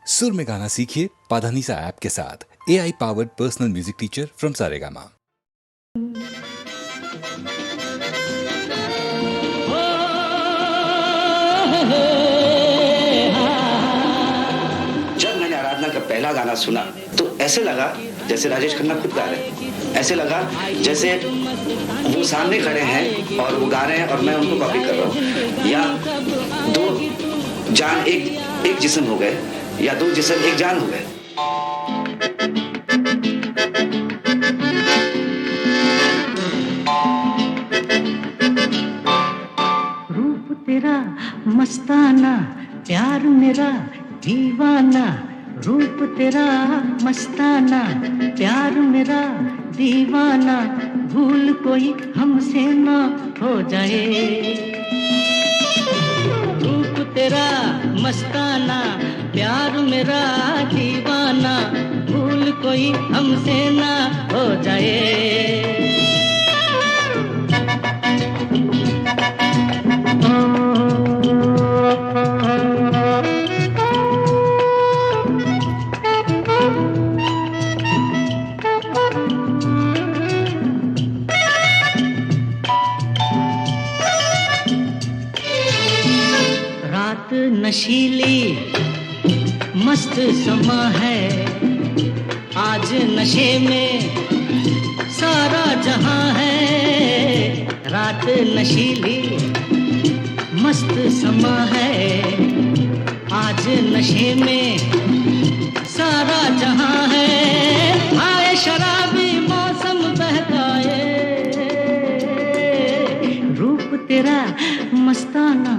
सुर में गाना सीखिए पाधानीसा ऐप के साथ। AI powered personal music teacher from Saregama. जब मैंने आराधना का पहला गाना सुना तो ऐसे लगा जैसे राजेश खन्ना खुद गा रहे हैं। ऐसे लगा जैसे वो सामने खड़े हैं और वो गा रहे हैं और मैं उनको कॉपी कर रहा हूँ, या दो जान एक जिस्म हो गए, या दो जिस्म एक जान हो गए। रूप तेरा मस्ताना, प्यार मेरा दीवाना। रूप तेरा मस्ताना, प्यार मेरा दीवाना। भूल कोई हमसे ना हो जाए। रूप तेरा मस्ताना, प्यार मेरा दीवाना। भूल कोई हमसे ना हो जाए। रात नशीली मस्त समा है, आज नशे में सारा जहां है। रात नशीली मस्त समा है, आज नशे में सारा जहां है। आए शराबी मौसम बहकाए। रूप तेरा मस्ताना,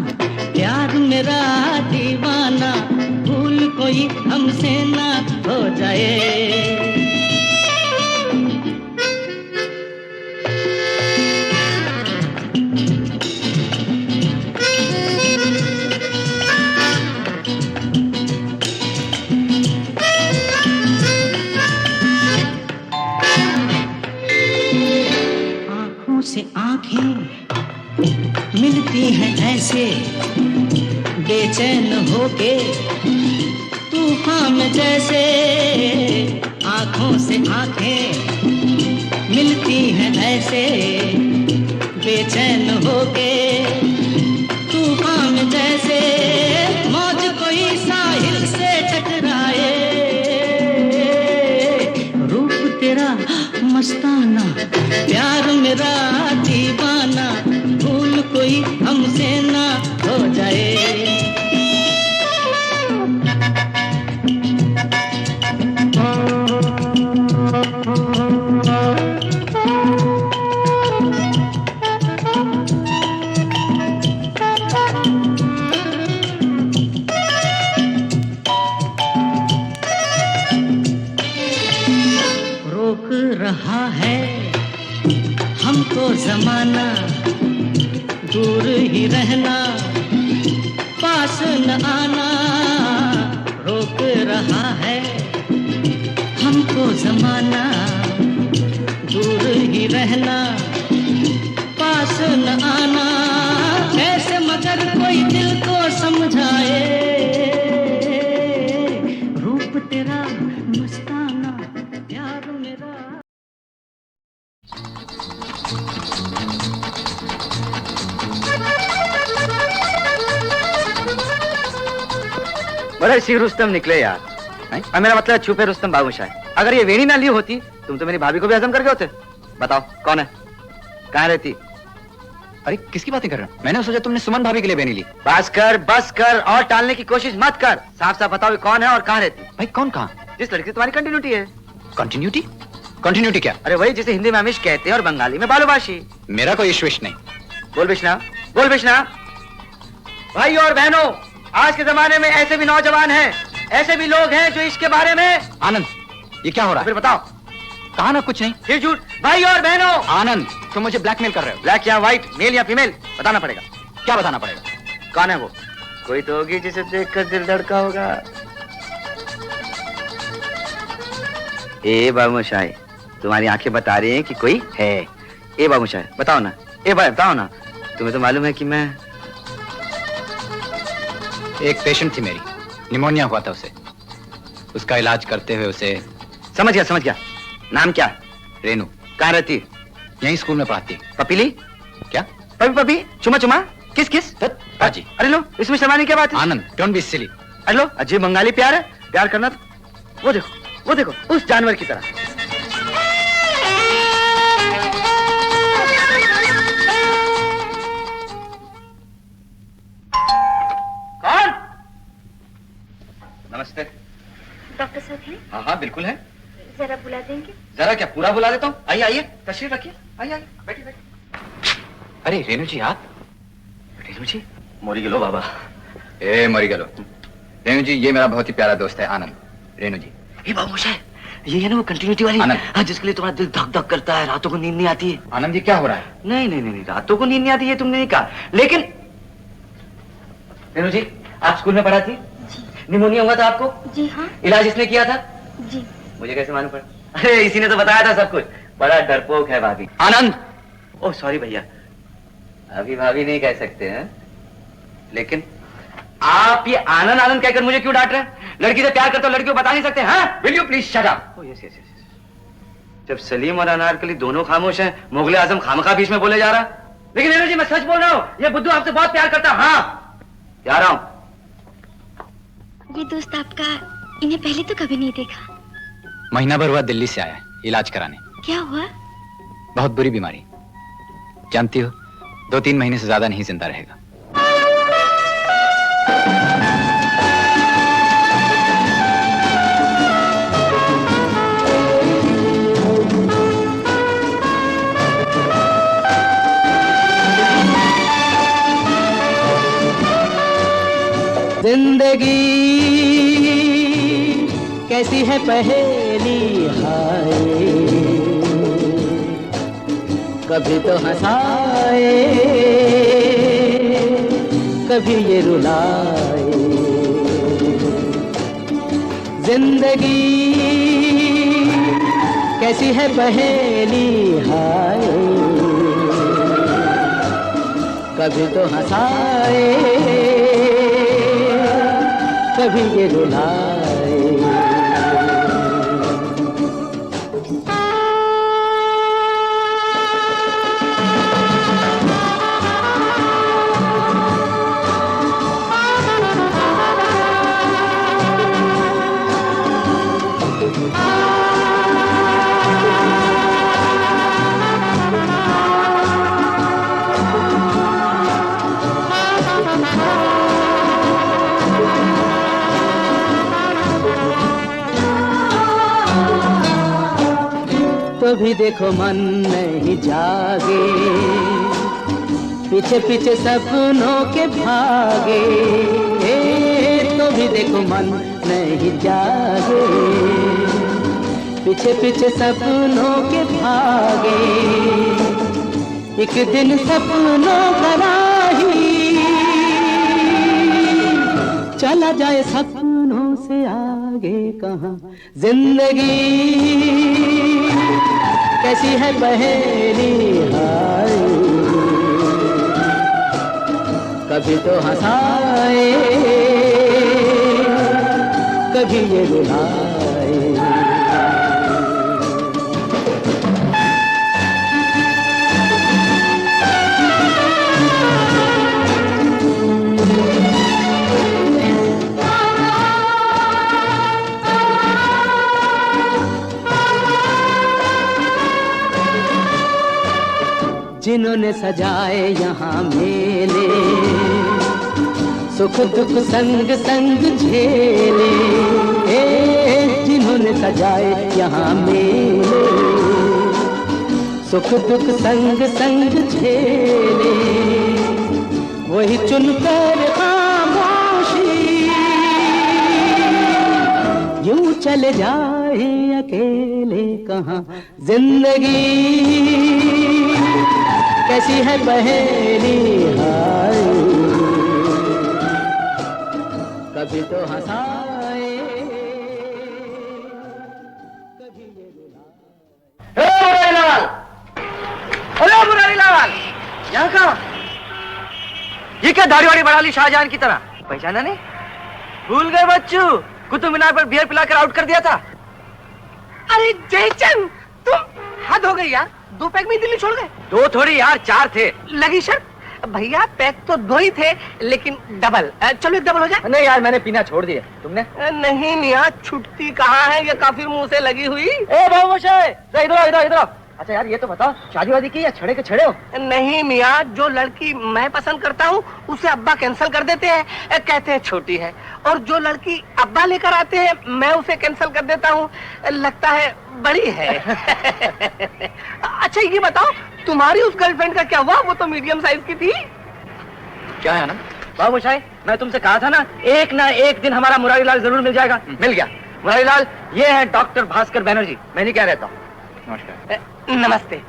प्यार मेरा दीवाना। भूल कोई हमसे ना हो जाए। आंखों से आंखें मिलती हैं ऐसे, बेचैन होके तूफान में जैसे। आंखों से आंखें मिलती हैं ऐसे, बेचैन होके तूफान में जैसे। मौज कोई साहिल से टकराए। रूप तेरा मस्ताना, प्यार मेरा दीवाना। भूल कोई हमसे ना हो जाए। रोक रहा है हमको जमाना, दूर ही रहना, पास न आना। रोक रहा है हमको जमाना, दूर ही रहना, पास न आना। कैसे मगर कोई दिल को समझाए। रूप तेरा मस्ताना, प्यार मेरा। बड़ा सी रुस्तम निकले यार। और मेरा मतलब छुपे रुस्तम बाबूशाह। अगर ये वेणी ना ली होती तुम तो मेरी भाभी को भी हजम कर गए होते। बताओ कौन है, कहाँ रहती? अरे किसकी बातें कर रहे हो? मैंने सोचा तुमने सुमन भाभी के लिए बेनी ली। बस कर और टालने की कोशिश मत कर। साफ साफ बताओ ये कौन है और कहाँ रहती? भाई कौन कहाँ? जिस लड़की तुम्हारी कंटिन्यूटी है। कंटिन्यूटी? कंटिन्यूटी क्या? अरे वही जिसे हिंदी में अमिश कहते हैं और बंगाली में बालूबाशी। मेरा कोई इश्विश नहीं। बोल बिश्ना, बोल बिश्ना। भाई और बहनों, आज के जमाने में ऐसे भी नौजवान हैं, ऐसे भी लोग हैं जो इसके बारे में। आनंद, ये क्या हो रहा है? फिर बताओ। कहा ना कुछ नहीं। फिर झूठ। भाई और बहनों। आनंद, तुम मुझे ब्लैकमेल कर रहे हो। ब्लैक या व्हाइट, मेल या फीमेल, बताना पड़ेगा। क्या बताना पड़ेगा? कौन है वो? कोई तो होगी जिसे देखकर दिल धड़का होगा। ए बाबूशाही, तुम्हारी आंखें बता रही हैं कि कोई है। ए बाबूशाही बताओ ना, ए भाई बताओ ना। तुम्हें तो मालूम है कि मैं एक पेशेंट थी मेरी, निमोनिया हुआ था उसे। उसका इलाज करते हुए उसे। समझ गया। नाम क्या? रेनू। कहाँ रहती है? यहीं स्कूल में पढ़ाती है। पपीली? क्या? पपी चुमा किस? हाजी। अरे लो, इसमें शर्माने की क्या बात है? आनंद, डोंट बी सिली। अरे लो, अजीब बंगाली प्यार है। प्यार करना तो वो देखो उस जानवर की तरह। कौन? नमस्ते। डॉक्टर साहब हैं? हाँ बिल्कुल है। जरा बुला देंगे? जरा क्या, पूरा बुला देता हूँ। आइए तशरीफ रखिए। आइए बैठिए। अरे रेनू जी आप? रेनू जी मोरी गेलो बाबा। ए मरी गलो। रेनू जी ये मेरा बहुत ही प्यारा दोस्त है आनंद। रेनू जी ये बाबूशा है, ये है ना वो कंटिन्यूटी वाली। आनंद। हाँ, जिसके लिए तुम्हारा दिल धक धक करता है, रातों को नींद नहीं आती है। आनंद जी क्या हो रहा है? नहीं, रातों को नींद नहीं आती है तुमने नहीं कहा, लेकिन रेनू जी आप स्कूल में पढ़ा थी? निमोनिया हुआ था आपको? जी हाँ। इलाज इसने किया था? जी। मुझे कैसे मालूम पड़ा? अरे इसी ने तो बताया था सब कुछ। बड़ा डरपोक है भाभी। आनंद। ओह सॉरी भैया, अभी भाभी नहीं कह सकते हैं, लेकिन आप ये आनंद कहकर मुझे क्यों डांट रहे हैं? लड़की से प्यार करते हो, लड़की को बता नहीं सकते? हाँ, will you please shut up? Oh yes. जब सलीम और अनारकली दोनों खामोश हैं, मुगले आजम खामखा बीच में बोले जा रहा। लेकिन रेनू जी मैं सच बोल रहा हूँ, ये बुद्धू आपसे बहुत प्यार करता है। हाँ जा रहा हूँ। ये दोस्त आपका, इन्हें पहले तो कभी नहीं देखा। महीना भर हुआ दिल्ली से आया है इलाज कराने। क्या हुआ? बहुत बुरी बीमारी, जानती हो, 2-3 महीने से ज्यादा नहीं जिंदा रहेगा। जिंदगी कैसी है पहेली हाय, कभी तो हंसाए कभी ये रुलाए। जिंदगी कैसी है पहेली हाय, कभी तो हंसाए कभी ये रुलाए। तो भी देखो मन नहीं जागे, पीछे पीछे सपनों के भागे। तो भी देखो मन नहीं जागे, पीछे पीछे सपनों के भागे। एक दिन सपनों का राही चला जाए सपनों से आगे कहाँ। जिंदगी कैसी है पहेली हाय, कभी तो हंसाए कभी ये रुलाए। जिन्होंने सजाए यहाँ मेले, सुख दुख संग संग झेले। जिन्होंने सजाए यहाँ मेले, सुख दुख संग संग झेले। वही चुनकर खामोशी यूं चले जाए अकेले कहाँ। जिंदगी कैसी है पहेली हाय, कभी तो हंसाए कभी ये रुलाए। अरे मुरारीलाल, यहाँ कहाँ? ये क्या दाढ़ी वाड़ी बढ़ा ली शाहजहान की तरह? पहचाना नहीं? भूल गए बच्चू? कुतुब मीनार पर बियर पिलाकर आउट कर दिया था। अरे जयचंद, तुम हद हो गई यार, 2 पैक में दिल्ली छोड़ गए। 2 थोड़ी यार, 4 थे। लगी शर्त भैया, पैक तो 2 ही थे लेकिन डबल। चलो एक डबल हो जाए। नहीं यार, मैंने पीना छोड़ दिया। तुमने? नहीं मियाँ, छुट्टी कहाँ है, ये काफी मुंह से लगी हुई। ए बाबूशाह, इधर इधर। अच्छा यार, ये तो बताओ, शादी वादी की या छड़े के छड़े हो? नहीं मियाँ, जो लड़की मैं पसंद करता हूँ उसे अब्बा कैंसिल कर देते हैं, कहते हैं छोटी है। और जो लड़की अब्बा लेकर आते हैं मैं उसे कैंसिल कर देता हूँ, लगता है बड़ी है। अच्छा ये बताओ, तुम्हारी उस गर्लफ्रेंड का क्या हुआ? वो तो मीडियम साइज की थी। क्या है ना बाबूशाह, मैं तुमसे कहा था ना एक दिन हमारा मुरारी लाल जरूर मिल जाएगा। मिल गया। मुरारी लाल, ये है डॉक्टर भास्कर बैनर्जी। मैं नहीं क्या रहता हूँ। नमस्कार। नमस्ते।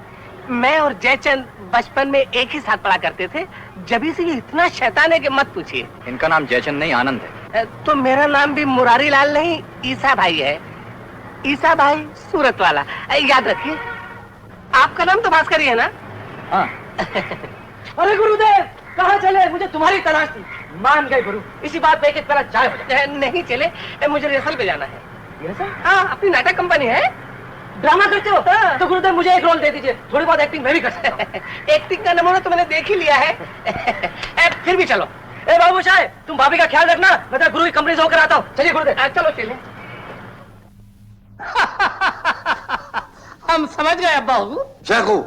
मैं और जयचंद बचपन में एक ही साथ पढ़ा करते थे, जभी से ये इतना शैतान है कि मत पूछिए। इनका नाम जयचंद नहीं, आनंद है। तो मेरा नाम भी मुरारी लाल नहीं, ईसा भाई है। ईसा भाई सूरत वाला, याद रखिए। आपका नाम तो भास्कर ही है ना? हाँ। अरे गुरुदेव, कहाँ चले? मुझे तुम्हारी तलाश थी। मान गए गुरु, इसी बात पे एक तरह चाय हो जाए। नहीं चले, मुझे रिहर्सल पे जाना है। रिहर्सल? हाँ, अपनी नाटक कंपनी है। ड्रामा करते हो? तो गुरुदेव मुझे एक रोल दे दीजिए, थोड़ी बहुत एक्टिंग मैं भी कर सकता हूँ। एक्टिंग का नमूना तो मैंने देख ही लिया है। फिर भी चलो। ए बाबूशाह, तुम भाभी का ख्याल रखना, मैं तो गुरु की कंपनी से होकर आता हूँ। चलिए गुरुदेव। चलो चलिए। हम समझ गए अब्बा हुजूर। शेखू,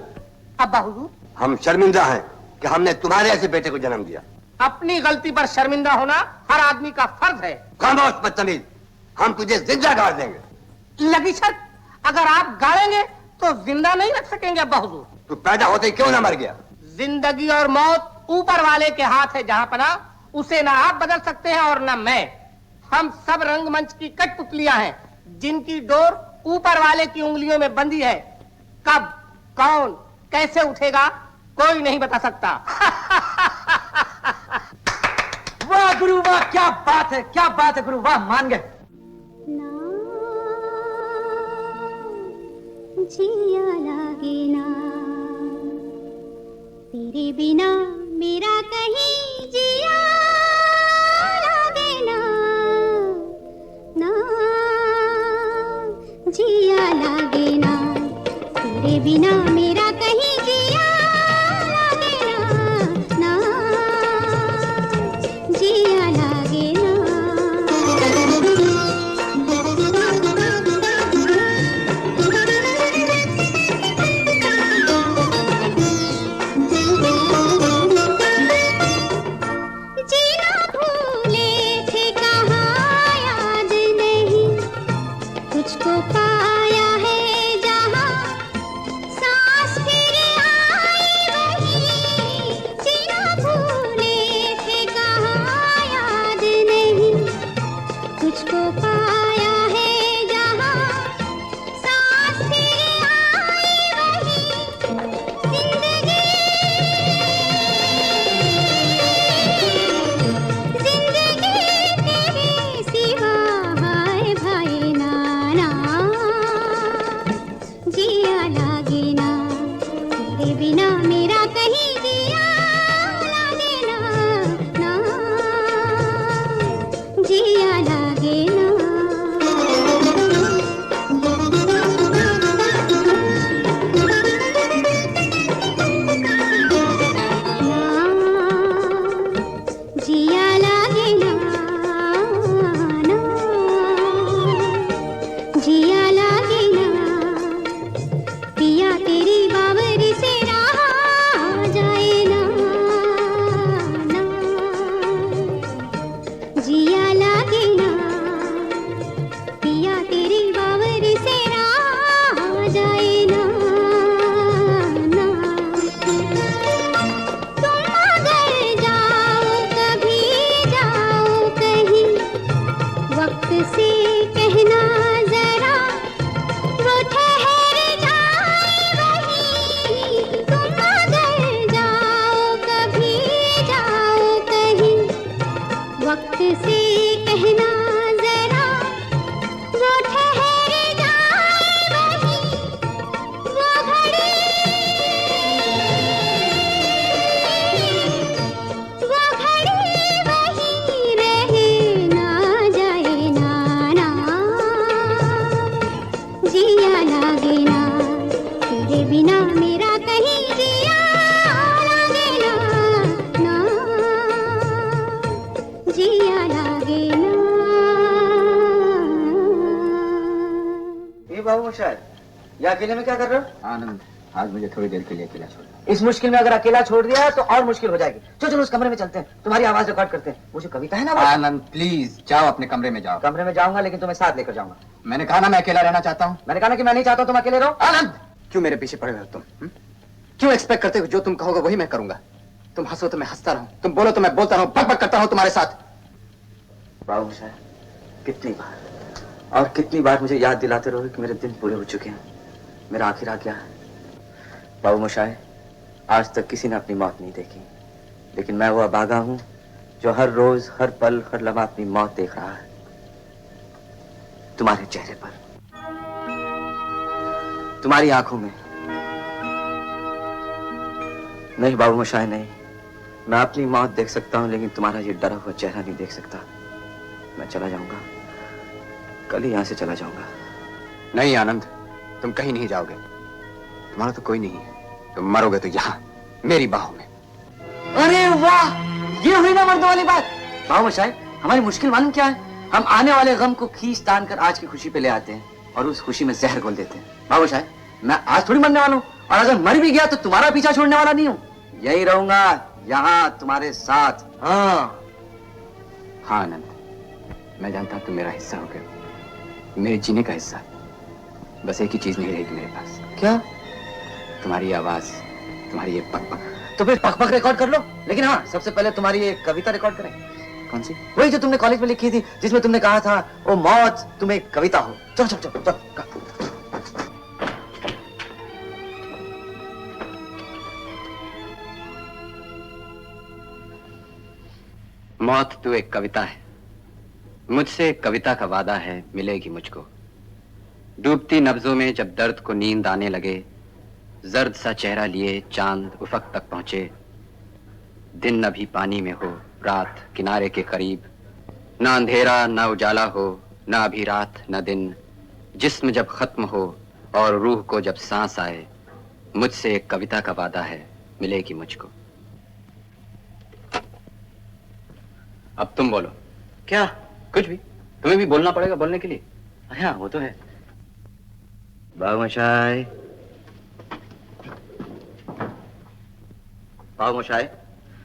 अब्बा हुजूर, हम शर्मिंदा हैं कि हमने तुम्हारे ऐसे बेटे को जन्म दिया। अपनी गलती पर शर्मिंदा होना हर आदमी का फर्ज है। खामोश बदतमीज, हम तुझे जिंदा गाड़ देंगे। लगी शर्त, अगर आप गाड़ेंगे तो जिंदा नहीं रख सकेंगे अब्बा हुजूर। तू पैदा होते ही क्यों ना मर गया? जिंदगी और मौत ऊपर वाले के हाथ है जहां पना, उसे ना आप बदल सकते हैं और ना मैं। हम सब रंगमंच की कठपुतलियां हैं, जिनकी डोर ऊपर वाले की उंगलियों में बंधी है। कब, कौन, कैसे उठेगा कोई नहीं बता सकता। वाह गुरु वाह, क्या बात है, क्या बात है गुरु, वाह मान गए। जिया लागे ना तेरे बिना, मेरा कहीं जिया लागे ना, ना जिया लागे ना तेरे बिना, मेरा कहीं जिया लागे ना, ना जिया लागे ना। तुझको पाया है जहाँ, सांस फिर आई वही, जीना भूले थे कहाँ याद नहीं। तुझको पाया है जहाँ, सांस फिर आई वही, जिंदगी तेरे सिवा हाय भाई नाना, जिया लागे ना तेरे बिना, मेरा कहीं जिया लागे ना, ना जिया लागे ना। जिया लागे ना, ना जिया लागे ना, पिया तेरी बावरी से रहा जाए ना, ना जिया लागे ना, पिया तेरी बावरी से रहा जाए ना, ना तुम अगर जाओ कभी, जाओ कहीं, वक्त से कहना जरा, वो ठहर जाए वहीं। तुम अगर जाओ कभी, जाओ कहीं, वक्त से कहना जरा, वो ठहर जाए वहीं। वो घड़ी, वो घड़ी वहीं रहे, ना जाए ना, जी बाबू शायद ये अकेले में क्या कर रहे हो? आनंद, आज मुझे थोड़ी देर के लिए अकेला छोड़। इस मुश्किल में अगर अकेला छोड़ दिया तो और मुश्किल हो जाएगी। चलो उस कमरे में चलते हैं, तुम्हारी आवाज रिकॉर्ड करते हैं। वो जो कविता है ना, आनंद प्लीज जाओ, अपने कमरे में जाओ। कमरे में जाऊंगा लेकिन तुम्हें साथ लेकर जाऊंगा। मैंने कहा ना मैं अकेला रहना चाहता हूँ। मैंने कहा ना कि मैं नहीं चाहता तुम अकेले रहो। आनंद, क्यों मेरे पीछे पड़े हो तुम? क्यों एक्सपेक्ट करते हो जो तुम कहोगे वही मैं करूंगा? तुम हंसो तो मैं हंसता रहूं, तुम बोलो तो मैं बोलता रहूं, बक बक करता रहूं तुम्हारे साथ। बाबू साहब, कितनी बार और कितनी बार मुझे याद दिलाते रहोगे कि मेरे दिन पूरे हो चुके हैं, मेरा आखिर आ गया है। बाबू मोशाय, आज तक किसी ने अपनी मौत नहीं देखी, लेकिन मैं वो अभागा हूं जो हर रोज, हर पल, हर लम्हा अपनी मौत देख रहा है तुम्हारे चेहरे पर, तुम्हारी आंखों में। नहीं बाबू मोशाय, नहीं, मैं अपनी मौत देख सकता हूं लेकिन तुम्हारा ये डरा हुआ चेहरा नहीं देख सकता। मैं चला जाऊंगा, कल ही यहां से चला जाऊंगा। नहीं आनंद, तुम कहीं नहीं जाओगे। तुम्हारा तो कोई नहीं है, तुम मरोगे तो यहाँ मेरी बाहों में। अरे वाह, ये हुई ना मर्दों वाली बात। बाबू मोशाय, हमारी मुश्किल मालूम क्या है? हम आने वाले गम को खींच तान कर आज की खुशी पे ले आते हैं और उस खुशी में जहर घोल देते हैं। बाबू मोशाय, मैं आज थोड़ी मरने वाला हूँ, और अगर मर भी गया तो तुम्हारा पीछा छोड़ने वाला नहीं हूँ। यही रहूंगा यहाँ तुम्हारे साथ। हाँ हाँ आनंद, मैं जानता हूं तुम मेरा हिस्सा हो गए, मेरे जीने का हिस्सा। बस एक ही चीज नहीं रहेगी मेरे पास। क्या? तुम्हारी आवाज, तुम्हारी ये पक पक। तो फिर पक पक रिकॉर्ड कर लो, लेकिन हाँ, सबसे पहले तुम्हारी ये कविता रिकॉर्ड करें। कौन सी? वही जो तुमने कॉलेज में लिखी थी, जिसमें तुमने कहा था ओ मौत तुम्हें कविता हो। चलो चलो चलो चलो। मौत तू एक कविता है, मुझसे एक कविता का वादा है, मिलेगी मुझको। डूबती नब्जों में जब दर्द को नींद आने लगे, जर्द सा चेहरा लिए चांद उफक तक पहुंचे। दिन अभी पानी में हो, रात किनारे के करीब, ना अंधेरा ना उजाला हो, ना अभी रात ना दिन। जिस्म जब खत्म हो और रूह को जब सांस आए, मुझसे एक कविता का वादा है, मिलेगी मुझको। अब तुम बोलो। क्या? कुछ भी, तुम्हें भी बोलना पड़ेगा बोलने के लिए। हाँ, वो तो है। बाबू मोशाय, बाबू मोशाय,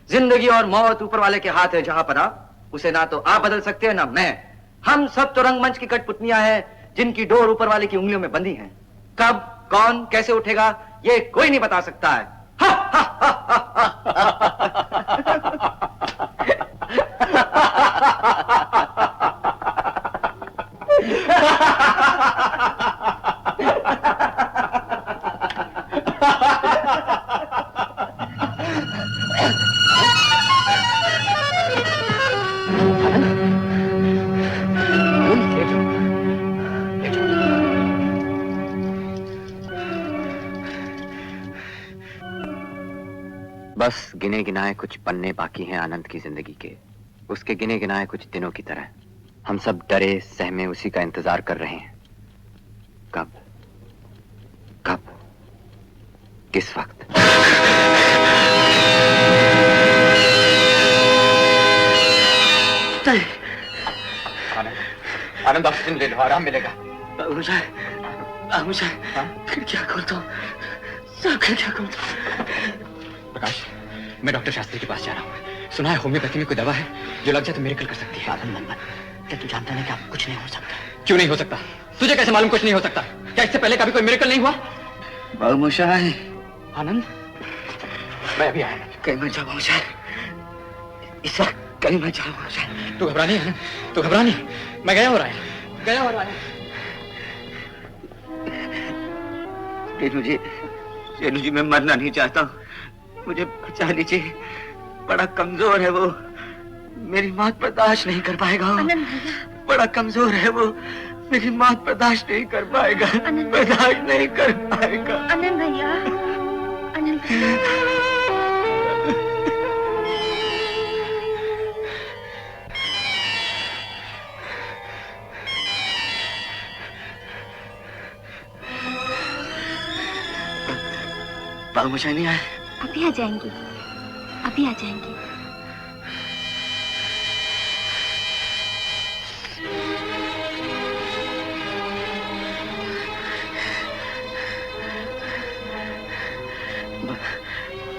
जिंदगी और मौत ऊपर वाले के हाथ है। जहां पना उसे ना तो आप बदल सकते हैं ना मैं। हम सब तो रंगमंच की कठपुतलियां हैं जिनकी डोर ऊपर वाले की उंगलियों में बंधी है। कब कौन कैसे उठेगा ये कोई नहीं बता सकता है। हा, हा, हा, हा, हा, बस गिने गिनाए कुछ पन्ने बाकी हैं आनंद की जिंदगी के, उसके गिने गिनाए कुछ दिनों की तरह। हम सब डरे सहमे उसी का इंतजार कर रहे हैं। कब कब किस वक्त? आनंद ऑक्सीजन ले लो, आराम मिलेगा। खिड़कियां खोलता हूँ, सब खिड़कियां खोलता हूँ। प्रकाश, मैं डॉक्टर शास्त्री के पास जा रहा हूँ। सुना है होम्योपैथी में कोई दवा है जो लग जाए तो मिरेकल कर सकती है। क्या तू जानता नहीं कि आप कुछ नहीं हो सकता? क्यों नहीं हो सकता? तुझे कैसे मालूम कुछ नहीं हो सकता? क्या इससे पहले कभी कोई मिरेकल नहीं हुआ? बाबू मोशाय, आनंद, मैं अभी आया। कहीं मत जाओ मोशाय, इस वक्त कहीं मत जाओ मोशाय। तू घबरा नहीं आनंद, तू घबरा नहीं। मैं गया हो रहा है, गया हो रहा है। रेणु जी, मैं मरना नहीं चाहता हूँ, मुझे बचा लीजिए। बड़ा कमजोर है वो, मेरी मौत बर्दाश्त नहीं कर पाएगा। बड़ा कमजोर है वो, मेरी मौत बर्दाश्त नहीं कर पाएगा, बर्दाश्त नहीं कर पाएगा। आनंद भैया, आनंद भैया। बाबू मोशाय नहीं आए? अभी आ जाएंगे, अभी आ जाएंगे।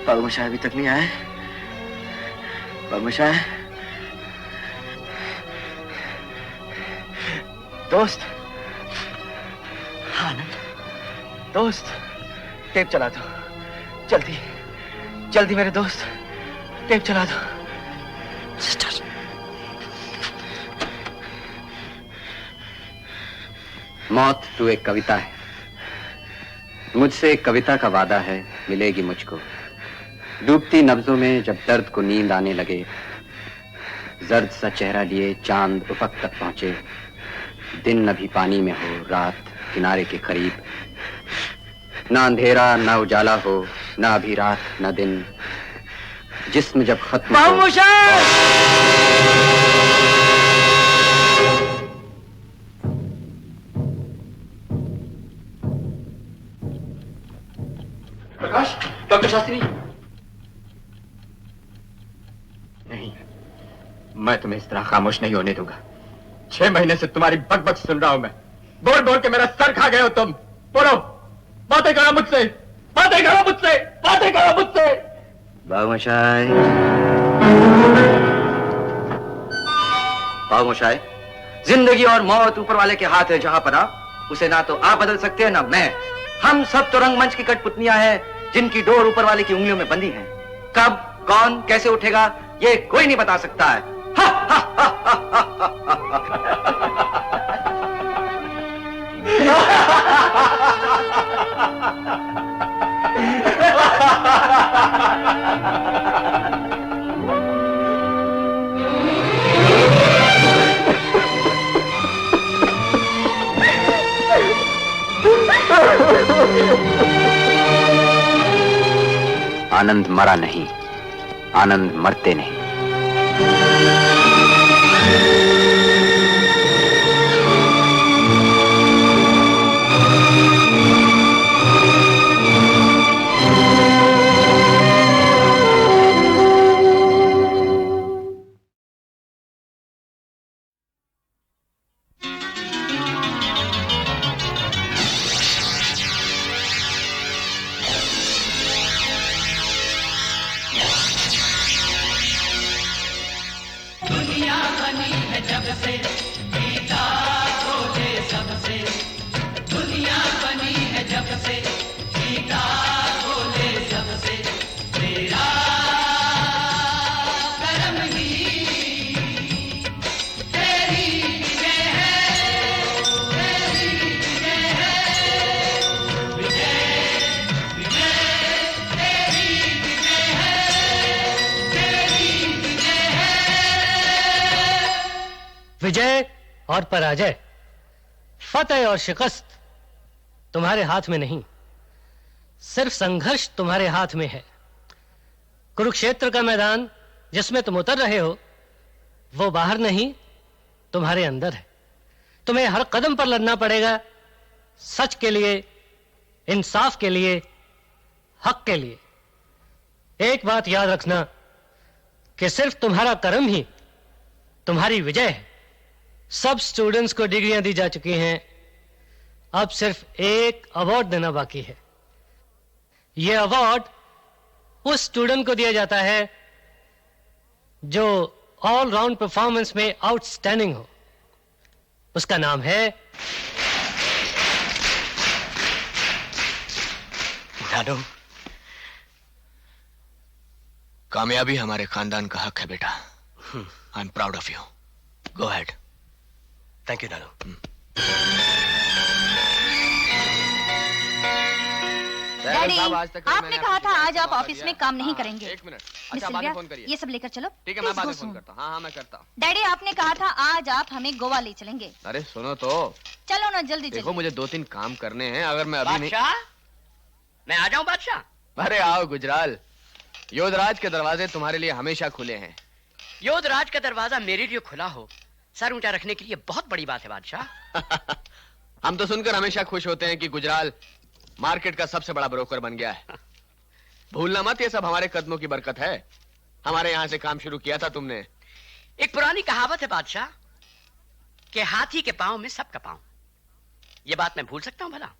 बाबूशाह अभी तक नहीं आए। बाबूशाह, दोस्त, आनंद, दोस्त, टेप चला दो, जल्दी जल्दी मेरे दोस्त, टेप चला दो। मौत तू एक कविता है, मुझसे एक कविता का वादा है, मिलेगी मुझको। डूबती नब्जों में जब दर्द को नींद आने लगे, जर्द सा चेहरा लिए चांद उफक तक पहुंचे। दिन अभी पानी में हो, रात किनारे के करीब, ना अंधेरा ना उजाला हो, ना अभी रात ना दिन। जिस्म जब खत्म हो, प्रकाश, डॉक्टर शास्त्री। नहीं, मैं तुम्हें इस तरह खामोश नहीं होने दूंगा। 6 महीने से तुम्हारी बकबक सुन रहा हूं मैं। बोल बोल के मेरा सर खा गए हो तुम। बोलो, बातें करो मुझसे, बातें करो मुझसे, बातें करो मुझसे। बाबूशाह, बाबूशाह, जिंदगी और मौत ऊपर वाले के हाथ है जहां पना, उसे ना तो आप बदल सकते हैं ना मैं। हम सब तो रंगमंच की कठपुतलियां हैं जिनकी डोर ऊपर वाले की उंगलियों में बंधी है। कब, कौन, कैसे उठेगा ये कोई नहीं बता सकता है। हा, हा, हा, हा, हा, हा, आनंद मरा नहीं, आनंद मरते नहीं। विजय और पराजय, फतेह और शिकस्त तुम्हारे हाथ में नहीं, सिर्फ संघर्ष तुम्हारे हाथ में है। कुरुक्षेत्र का मैदान जिसमें तुम उतर रहे हो वो बाहर नहीं, तुम्हारे अंदर है। तुम्हें हर कदम पर लड़ना पड़ेगा, सच के लिए, इंसाफ के लिए, हक के लिए। एक बात याद रखना कि सिर्फ तुम्हारा कर्म ही तुम्हारी विजय है। सब स्टूडेंट्स को डिग्रियां दी जा चुकी हैं, अब सिर्फ एक अवार्ड देना बाकी है। यह अवार्ड उस स्टूडेंट को दिया जाता है जो ऑल राउंड परफॉर्मेंस में आउटस्टैंडिंग हो। उसका नाम है नानू। कामयाबी हमारे खानदान का हक है बेटा। I am proud of you. Go ahead. Thank you Nanu. Daddy, आपने कहा था आज आप ऑफिस में काम नहीं करेंगे। एक मिनट। मिस अच्छा, बाद में सिल्विया, फोन करिए। ये सब लेकर चलो। ठीक है, मैं बाद में फोन करता हूँ। हाँ हाँ, मैं करता हूँ। डैडी, आपने कहा था आज आप हमें गोवा ले चलेंगे। अरे सुनो तो, चलो ना, जल्दी देखो चलो। मुझे 2-3 काम करने हैं। अगर मैं अभी नहीं। मैं आ जाऊं बादशाह? अरे आओ गुजराल, योधराज के दरवाजे तुम्हारे लिए हमेशा खुले हैं। योधराज का दरवाजा मेरे लिए खुला हो, सर ऊंचा रखने के लिए बहुत बड़ी बात है बादशाह। हम तो सुनकर हमेशा खुश होते हैं कि गुजराल मार्केट का सबसे बड़ा ब्रोकर बन गया है। भूलना मत, ये सब हमारे कदमों की बरकत है। हमारे यहाँ से काम शुरू किया था तुमने। एक पुरानी कहावत है बादशाह कि हाथी के पांव में सबका पांव। ये बात मैं भूल सकता हूं भला?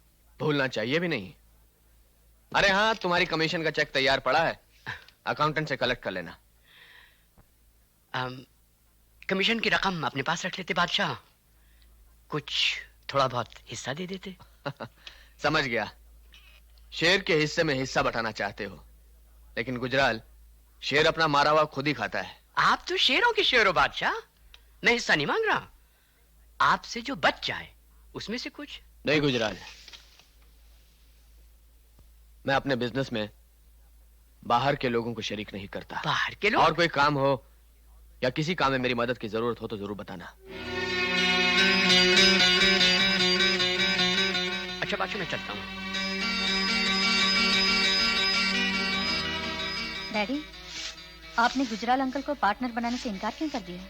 भूलना चाहिए भी नहीं। अरे हाँ, तुम्हारी कमीशन का चेक तैयार पड़ा है। अकाउंटेंट से कलेक्ट कर लेना। कमीशन की रकम अपने पास रख लेते बादशाह, कुछ थोड़ा बहुत हिस्सा दे देते। समझ गया, शेर के हिस्से में हिस्सा बटाना चाहते हो, लेकिन गुजराल, शेर अपना मारा हुआ खुद ही खाता है। आप तो शेरों के शेर हो बादशाह, मैं हिस्सा नहीं मांग रहा, आपसे जो बच जाए उसमें से कुछ। नहीं गुजराल, मैं अपने बिजनेस में बाहर के लोगों को शरीक नहीं करता। बाहर के लोग? और कोई काम हो या किसी काम में मेरी मदद की जरूरत हो तो जरूर बताना। अच्छा बादशाह, मैं चलता हूँ। डैडी, आपने गुजराल अंकल को पार्टनर बनाने से इनकार क्यों कर दिया?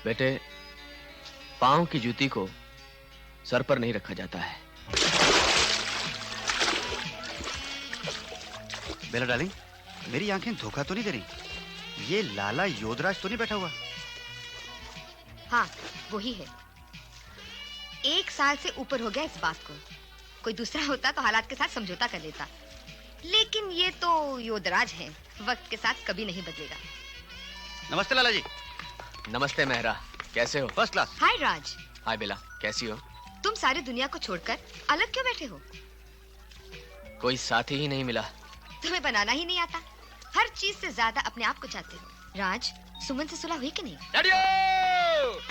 बेटे, पांव की जूती को सर पर नहीं रखा जाता है। बेला डार्लिंग, मेरी आंखें धोखा तो नहीं दे रही? ये लाला योधराज तो नहीं बैठा हुआ? हाँ, वही है। 1 साल से ऊपर हो गया इस बात को। कोई दूसरा होता तो हालात के साथ समझौता कर लेता, लेकिन ये तो योधराज है, वक्त के साथ कभी नहीं बदलेगा। नमस्ते लाला जी। नमस्ते मेहरा, कैसे हो? First class. हाय राज। हाय बेला, कैसी हो? तुम सारी दुनिया को छोड़कर अलग क्यों बैठे हो? कोई साथी ही नहीं मिला। तुम्हें बनाना ही नहीं आता, हर चीज से ज्यादा अपने आप को चाहते हो। राज, सुमन से सुलह हुई कि नहीं?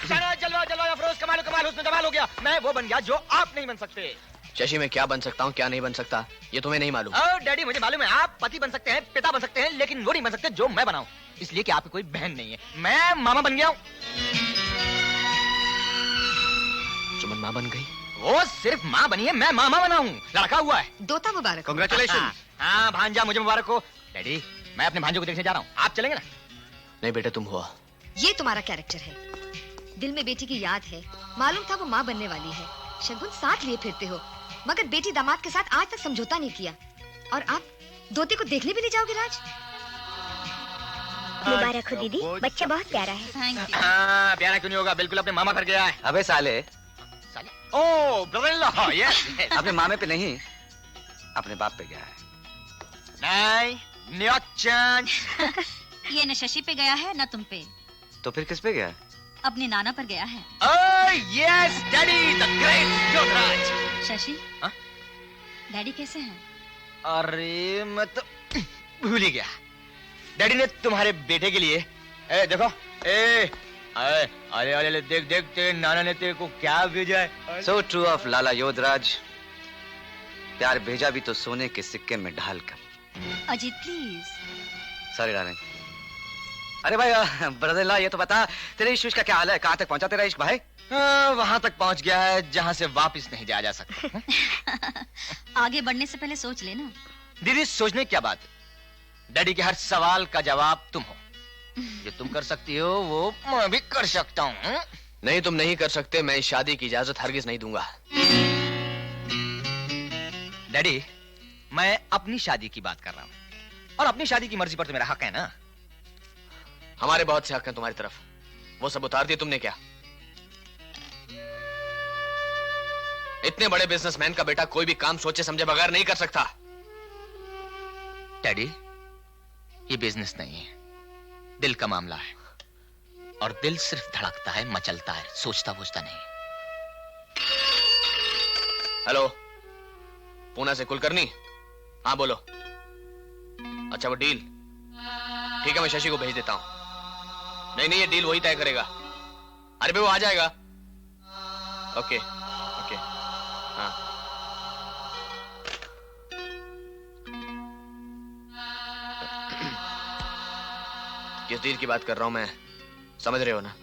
जलवा जलवा अफरोज, कमाल कमाल, हुस्न जमाल हो गया। मैं वो बन गया जो आप नहीं बन सकते। शशि, मैं क्या बन सकता हूँ क्या नहीं बन सकता ये तुम्हें नहीं मालूम। डैडी, मुझे मालूम है, आप पति बन सकते हैं, पिता बन सकते हैं, लेकिन वो नहीं बन सकते जो मैं बनाऊं, इसलिए कि आपकी कोई बहन नहीं है। मैं मामा बन गया हूँ। सुमन माँ बन गई? वो सिर्फ माँ बनी है, मैं मामा बना हूँ। लड़का हुआ है। दोता मुबारक। कांग्रेचुलेशन। हाँ भांजा, मुझे मुबारक हो। डैडी, मैं अपने भांजों को देखने जा रहा हूँ, आप चलेंगे ना? नहीं बेटे, तुम हो। ये तुम्हारा कैरेक्टर है, दिल में बेटी की याद है, मालूम था वो माँ बनने वाली है, शगुन साथ लिए फिरते हो, मगर बेटी दामाद के साथ आज तक समझौता नहीं किया, और आप दोते को देखने भी नहीं जाओगे राज? मुबारक हो दीदी, बच्चा बहुत प्यारा है। Thank you. हाँ, प्यारा क्यों नहीं होगा, बिल्कुल अपने मामा घर गया है। अबे साले, ओह ब्रदर-इन-लॉ, यस। अपने मामे पे नहीं, अपने बाप पे गया है। नहीं, नो चांस। ये न शशि पे गया है न तुम पे, तो फिर किस पे गया है? अपने नाना पर गया है। Oh yes daddy, the great Yodhraj. Shashi, हाँ? डैडी कैसे हैं? अरे मैं तो भूल ही गया। डैडी ने तुम्हारे बेटे के लिए, देखो, अरे अरे देख देख, तेरे नाना ने तेरे को क्या भेजा है। So true of लाला योधराज, प्यार भेजा भी तो सोने के सिक्के में ढाल कर। अजीत प्लीज। Sorry darling. अरे भाई ब्रदर, ये तो बता, तेरे इश्क का क्या हाल है? कहाँ तक पहुंचा तेरा इश्क भाई? वहां तक पहुंच गया है जहां से वापस नहीं जाया जा सकता। आगे बढ़ने से पहले सोच लेना। दीदी, सोचने क्या बात, डैडी के हर सवाल का जवाब तुम हो। जो तुम कर सकती हो वो मैं भी कर सकता हूँ। नहीं, तुम नहीं कर सकते। मैं इस शादी की इजाजत हरगिज नहीं दूंगा। डैडी, मैं अपनी शादी की बात कर रहा हूँ, और अपनी शादी की मर्जी पर तो मेरा हक है ना। हमारे बहुत से हक हैं तुम्हारी तरफ, वो सब उतार दिए तुमने क्या? इतने बड़े बिजनेसमैन का बेटा कोई भी काम सोचे समझे बगैर नहीं कर सकता। डैडी, ये बिजनेस नहीं है, दिल का मामला है, और दिल सिर्फ धड़कता है, मचलता है, सोचता वोचता नहीं। हेलो, पूना से कुलकर्णी? हाँ बोलो। अच्छा, वो डील ठीक है, मैं शशि को भेज देता हूं। नहीं, ये डील वही तय करेगा। अरे भाई, वो आ जाएगा। ओके ओके, हाँ। किस डील की बात कर रहा हूं मैं, समझ रहे हो ना?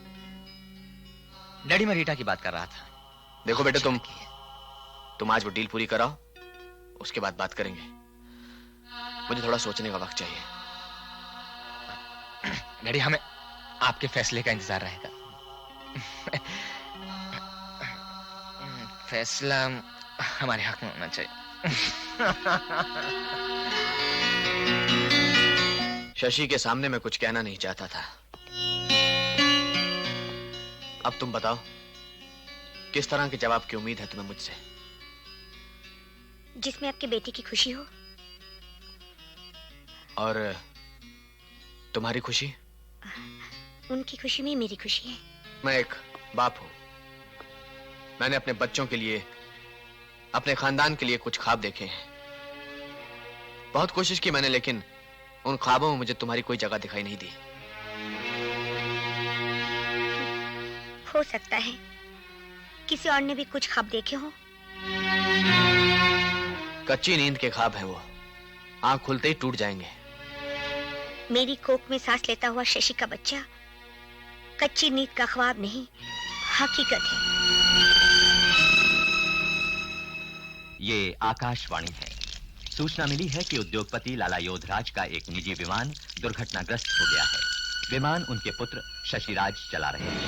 डैडी, मैं रीटा की बात कर रहा था। देखो बेटे, तुम आज वो डील पूरी कराओ, उसके बाद बात करेंगे। मुझे थोड़ा सोचने का वक्त चाहिए। डैडी, हमें आपके फैसले का इंतजार रहेगा। फैसला हमारे हक में होना चाहिए। शशि के सामने मैं कुछ कहना नहीं चाहता था। अब तुम बताओ, किस तरह के जवाब की उम्मीद है तुम्हें मुझसे? जिसमें आपके बेटे की खुशी हो। और तुम्हारी खुशी? उनकी खुशी में मेरी खुशी है। मैं एक बाप हूं। मैंने अपने बच्चों के लिए, अपने खानदान के लिए कुछ ख्वाब देखे हैं। बहुत कोशिश की मैंने, लेकिन उन ख्वाबों में मुझे तुम्हारी कोई जगह दिखाई नहीं दी। हो सकता है किसी और ने भी कुछ ख्वाब देखे हो। कच्ची नींद के ख्वाब हैं वो, आंख खुलते ही टूट जाएंगे। मेरी कोख में सांस लेता हुआ शशि का बच्चा कच्ची नींद का ख्वाब नहीं, हकीकत है। ये आकाशवाणी है। सूचना मिली है कि उद्योगपति लाला योधराज का एक निजी विमान दुर्घटनाग्रस्त हो गया है। विमान उनके पुत्र शशिराज चला रहे हैं।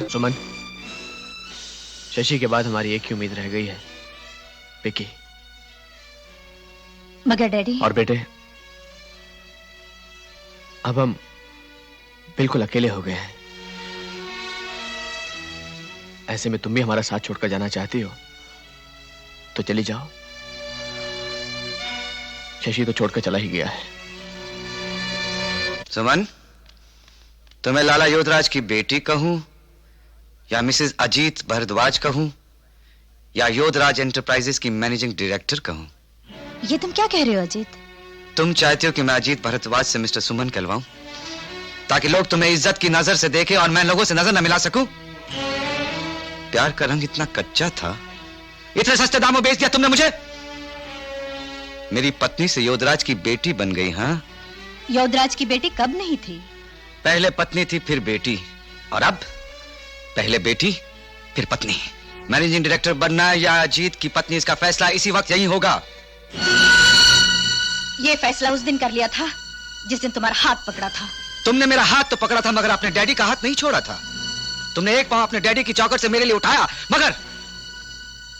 सुमन, शशि के बाद हमारी एक ही उम्मीद रह गई है, विकी। मगर डैडी। और बेटे, अब हम बिल्कुल अकेले हो गए हैं। ऐसे में तुम भी हमारा साथ छोड़कर जाना चाहती हो तो चली जाओ। शशि तो छोड़कर चला ही गया है। सुमन, तुम्हें लाला योधराज की बेटी कहूं या मिसेस अजीत भारद्वाज कहूं या योधराज एंटरप्राइजेस की मैनेजिंग डायरेक्टर कहूं? ये तुम क्या कह रहे हो अजीत? तुम चाहते हो कि मैं अजीत भारद्वाज से मिस्टर सुमन कहलवाऊं ताकि लोग तुम्हें इज्जत की नजर से देखें और मैं लोगों से नजर न मिला सकूं? प्यार का रंग इतना कच्चा था, इतने सस्ते दामों बेच दिया तुमने मुझे। मेरी पत्नी से योधराज की बेटी बन गई। हाँ, योधराज की बेटी कब नहीं थी? पहले पत्नी थी, फिर बेटी, और अब पहले बेटी फिर पत्नी। मैनेजिंग डायरेक्टर बनना या अजीत की पत्नी, इसका फैसला इसी वक्त यही होगा। ये फैसला उस दिन कर लिया था जिस दिन तुम्हारा हाथ पकड़ा था। तुमने मेरा हाथ तो पकड़ा था, मगर अपने डैडी का हाथ नहीं छोड़ा था। तुमने एक पांव अपने डैडी की चौखट से मेरे लिए उठाया, मगर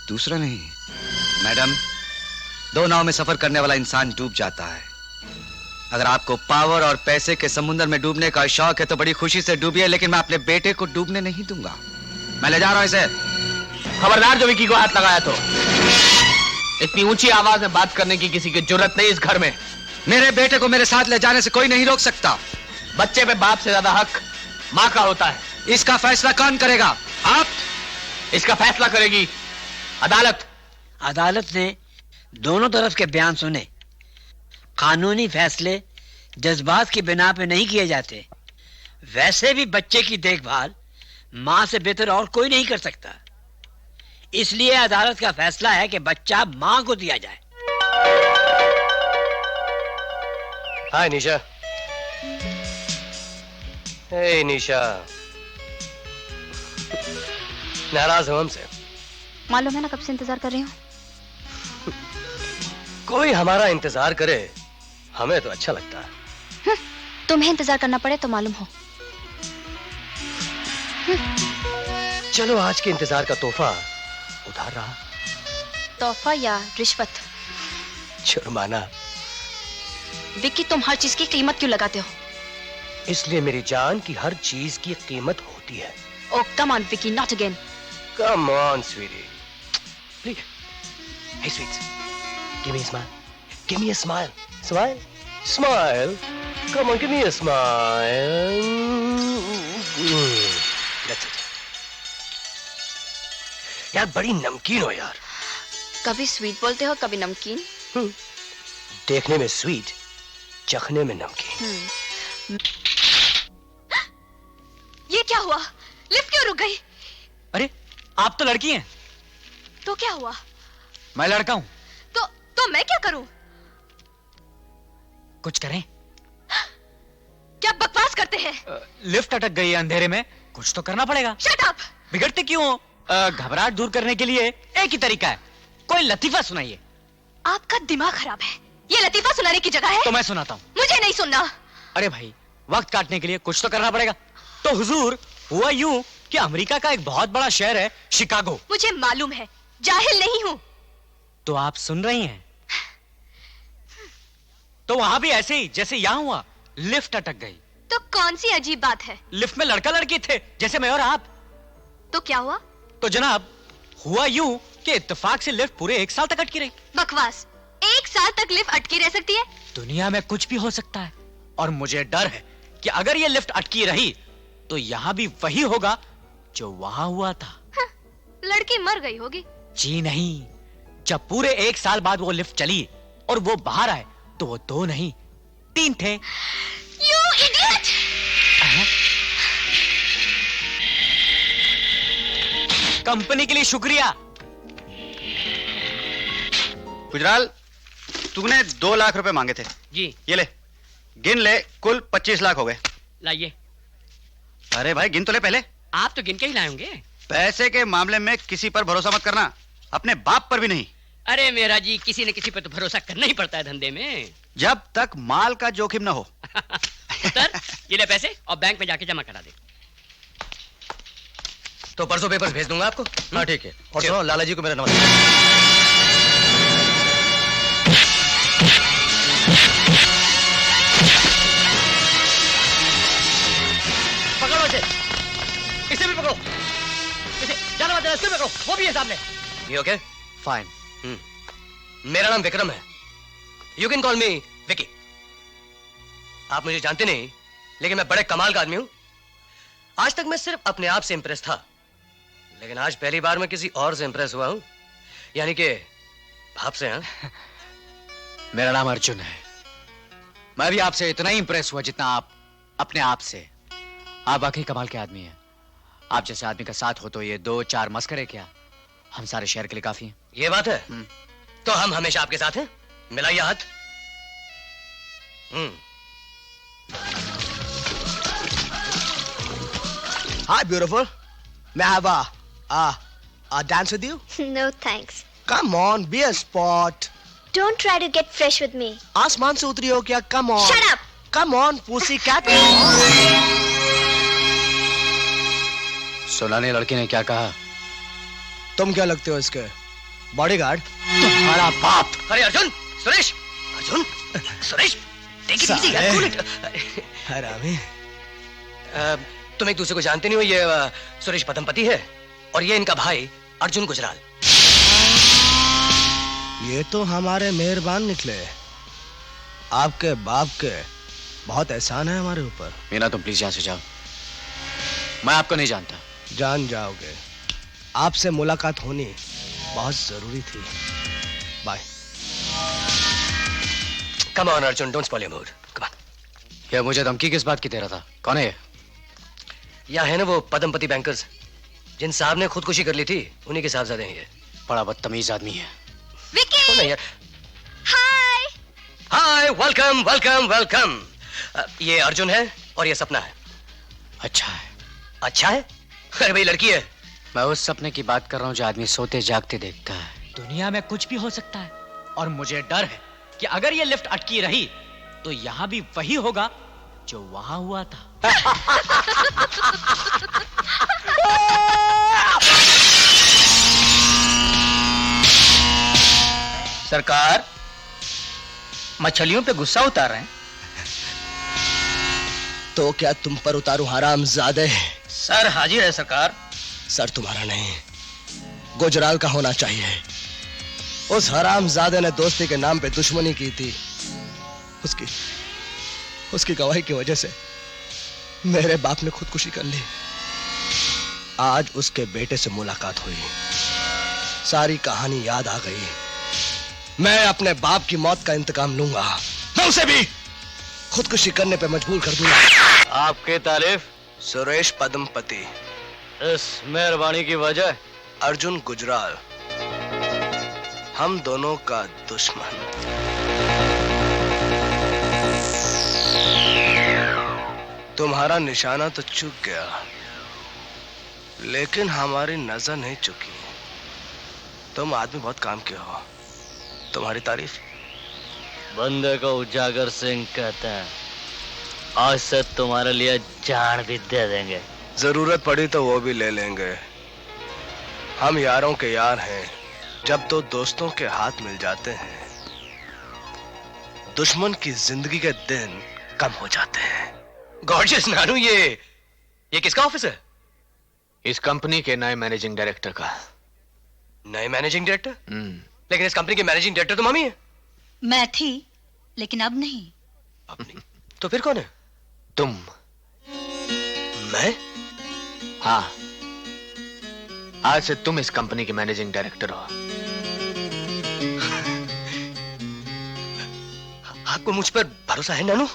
दूसरा नहीं। मैडम, दो नाव में सफर करने वाला इंसान डूब जाता है। अगर आपको पावर और पैसे के समुद्र में डूबने का शौक है तो बड़ी खुशी से डूबिए, लेकिन मैं अपने बेटे को डूबने नहीं दूंगा। मैं ले जा रहा हूं इसे। खबरदार जो विकी को हाथ लगाया तो। इतनी ऊंची आवाज में बात करने की किसी की जरूरत नहीं इस घर में। मेरे बेटे को मेरे साथ ले जाने से कोई नहीं रोक सकता। बच्चे पे बाप से ज्यादा हक माँ का होता है। इसका फैसला कौन करेगा? आप? इसका फैसला करेगी अदालत। अदालत ने दोनों तरफ के बयान सुने। कानूनी फैसले जज्बात की बिना पे नहीं किए जाते। वैसे भी बच्चे की देखभाल मां से बेहतर और कोई नहीं कर सकता। इसलिए अदालत का फैसला है कि बच्चा मां को दिया जाए। हाय निशा। हे निशा, नाराज हो हमसे? मालूम है ना कब से इंतजार कर रही हूँ। कोई हमारा इंतजार करे हमें तो अच्छा लगता है। तुम्हें इंतजार करना पड़े तो मालूम हो। चलो आज के इंतजार का तोहफा उधार रहा। तोहफा या रिश्वत? जुर्माना। विक्की, तुम हर चीज की कीमत क्यों लगाते हो? इसलिए मेरी जान की हर चीज की कीमत होती है। Oh, come on, Vicky, not again. Come on, sweetie. Please. Hey, sweets. Give me a smile. Give me a smile. Smile. Smile. Come on, give me a smile. That's it. यार बड़ी नमकीन हो यार। कभी स्वीट बोलते हो, कभी नमकीन। देखने में स्वीट, चखने में नमकीन। ये क्या हुआ? लिफ्ट क्यों रुक गई? अरे आप तो लड़की हैं। तो क्या हुआ? मैं लड़का हूं। तो मैं क्या करूं? कुछ करें? क्या बकवास करते हैं? लिफ्ट अटक गई है अंधेरे में, कुछ तो करना पड़ेगा। Shut up! बिगड़ते क्यों हो? घबराहट दूर करने के लिए एक ही तरीका है, कोई लतीफा सुनाइए। आपका दिमाग खराब है। ये लतीफा सुनाने की जगह है? तो मैं सुनाता हूँ। मुझे नहीं सुनना। अरे भाई, वक्त काटने के लिए कुछ तो करना पड़ेगा। तो हुजूर हुआ यूं कि अमेरिका का एक बहुत बड़ा शहर है शिकागो। मुझे मालूम है, जाहिल नहीं हूँ। तो आप सुन रही हैं? तो वहां भी ऐसे ही जैसे यहां हुआ, लिफ्ट अटक गई। तो कौन सी अजीब बात है? लिफ्ट में लड़का लड़की थे, जैसे मैं और आप। तो क्या हुआ? तो जनाब, हुआ यूं कि इत्तेफाक से लिफ्ट पूरे 1 साल तक अटकी रही। बकवास, 1 साल तक लिफ्ट अटकी रह सकती है? दुनिया में कुछ भी हो सकता है, और मुझे डर है कि अगर ये लिफ्ट अटकी रही तो यहाँ भी वही होगा जो वहां हुआ था। लड़की मर गई होगी। जी नहीं, जब पूरे 1 साल बाद वो लिफ्ट चली और वो बाहर आए तो वो 2 नहीं 3 थे। You idiot! कंपनी के लिए शुक्रिया। गुजराल, तूने 2 लाख रुपए मांगे थे। जी। ये ले, गिन ले, कुल 25 लाख हो गए। लाइए। अरे भाई गिन तो ले पहले। आप तो गिन के ही लाए होंगे। पैसे के मामले में किसी पर भरोसा मत करना, अपने बाप पर भी नहीं। अरे मेरा जी, किसी न किसी पर तो भरोसा करना ही पड़ता है धंधे में। जब तक माल का जोखिम ना हो। पुत्र, ये ले पैसे और बैंक में जाके जमा करा दे। तो परसों पेपर्स भेज दूंगा आपको। हाँ ठीक है। और सुनो, लाला जी को मेरा नमस्कार। पकड़ो इसे, इसे भी पकड़ो, इसे जाना मत देना, इसे भी पकड़ो, वो भी है सामने। ये ओके? फाइन। मेरा नाम विक्रम है। यू कैन कॉल मी विकी। आप मुझे जानते नहीं, लेकिन मैं बड़े कमाल का आदमी हूं। आज तक मैं सिर्फ अपने आप से इंप्रेस था, लेकिन आज पहली बार मैं किसी और से इंप्रेस हुआ हूं, यानी कि आपसे। हाँ, मेरा नाम अर्जुन है। मैं भी आपसे इतना ही इंप्रेस हुआ जितना आप अपने आप से। आप वाकई कमाल के आदमी हैं। आप जैसे आदमी का साथ हो तो ये 2-4 मस्करे क्या, हम सारे शहर के लिए काफी हैं। ये बात है। तो हम हमेशा आपके साथ हैं। मिलाइए हाथ। Hi, beautiful. May I have a dance with you? No thanks. Come on, be a sport. Don't try to get fresh with me. आसमान से उतरी हो क्या? Come on. Shut up. Come on, pussycat. सुनाने लड़की ने क्या कहा? तुम क्या लगते हो इसके? बॉडीगार्ड? तुम्हारा बाप। अरे Arjun, Suresh, Arjun, Suresh, take it easy, यार, cool it. हरामी। तुम एक दूसरे को जानते नहीं हो। ये सुरेश पदमपति है और ये इनका भाई अर्जुन गुजराल। ये तो हमारे मेहरबान निकले। आपके बाप के बहुत एहसान है हमारे ऊपर। मीना, तुम प्लीज यहाँ से जाओ। मैं आपको नहीं जानता। जान जाओगे। आपसे मुलाकात होनी बहुत जरूरी थी। Bye. Come on Arjun, don't spoil your mood. Come on. ये मुझे धमकी किस बात की दे रहा था? कौन है ये? यहाँ है ना वो पदमपति बैंकर्स, जिन साहब ने खुदकुशी कर ली थी, उन्हीं के साहबजादे हैं ये। बड़ा बदतमीज आदमी है। विकी! हाय हाय, वेलकम वेलकम वेलकम। ये अर्जुन है और ये सपना है। अच्छा है। अच्छा है? अरे भाई लड़की है। मैं उस सपने की बात कर रहा हूँ जो आदमी सोते जागते देखता है। दुनिया में कुछ भी हो सकता है, और मुझे डर है कि अगर ये लिफ्ट अटकी रही तो यहाँ भी वही होगा जो वहां हुआ था। सरकार, मछलियों पे गुस्सा उतार रहे हैं। तो क्या तुम पर उतारू हरामजादे? सर हाजिर है सरकार। सर तुम्हारा नहीं, गुजराल का होना चाहिए। उस हरामजादे ने दोस्ती के नाम पे दुश्मनी की थी। उसकी गवाही की वजह से मेरे बाप ने खुदकुशी कर ली। आज उसके बेटे से मुलाकात हुई, सारी कहानी याद आ गई। मैं अपने बाप की मौत का इंतकाम लूंगा। मैं उसे भी खुदकुशी करने पे मजबूर कर दूंगा। आपकी तारीफ? सुरेश पदमपति। इस मेहरबानी की वजह? अर्जुन गुजराल, हम दोनों का दुश्मन। तुम्हारा निशाना तो चूक गया, लेकिन हमारी नजर नहीं चुकी। तुम आदमी बहुत काम के हो। तुम्हारी तारीफ? बंदे को उजागर सिंह कहते हैं। आज से तुम्हारे लिए जान भी दे देंगे। जरूरत पड़ी तो वो भी ले लेंगे। हम यारों के यार हैं। जब दो दोस्तों के हाथ मिल जाते हैं, दुश्मन की जिंदगी के दिन कम हो जाते हैं। गॉर्जियस नानू, ये किसका ऑफिस है? इस कंपनी के नए मैनेजिंग डायरेक्टर का। नए मैनेजिंग डायरेक्टर? लेकिन इस कंपनी के मैनेजिंग डायरेक्टर तो मम्मी है। मैं थी, लेकिन अब नहीं। अब नहीं? तो फिर कौन है? तुम। मैं? हाँ, आज से तुम इस कंपनी के मैनेजिंग डायरेक्टर हो। आपको मुझ पर भरोसा है नानू?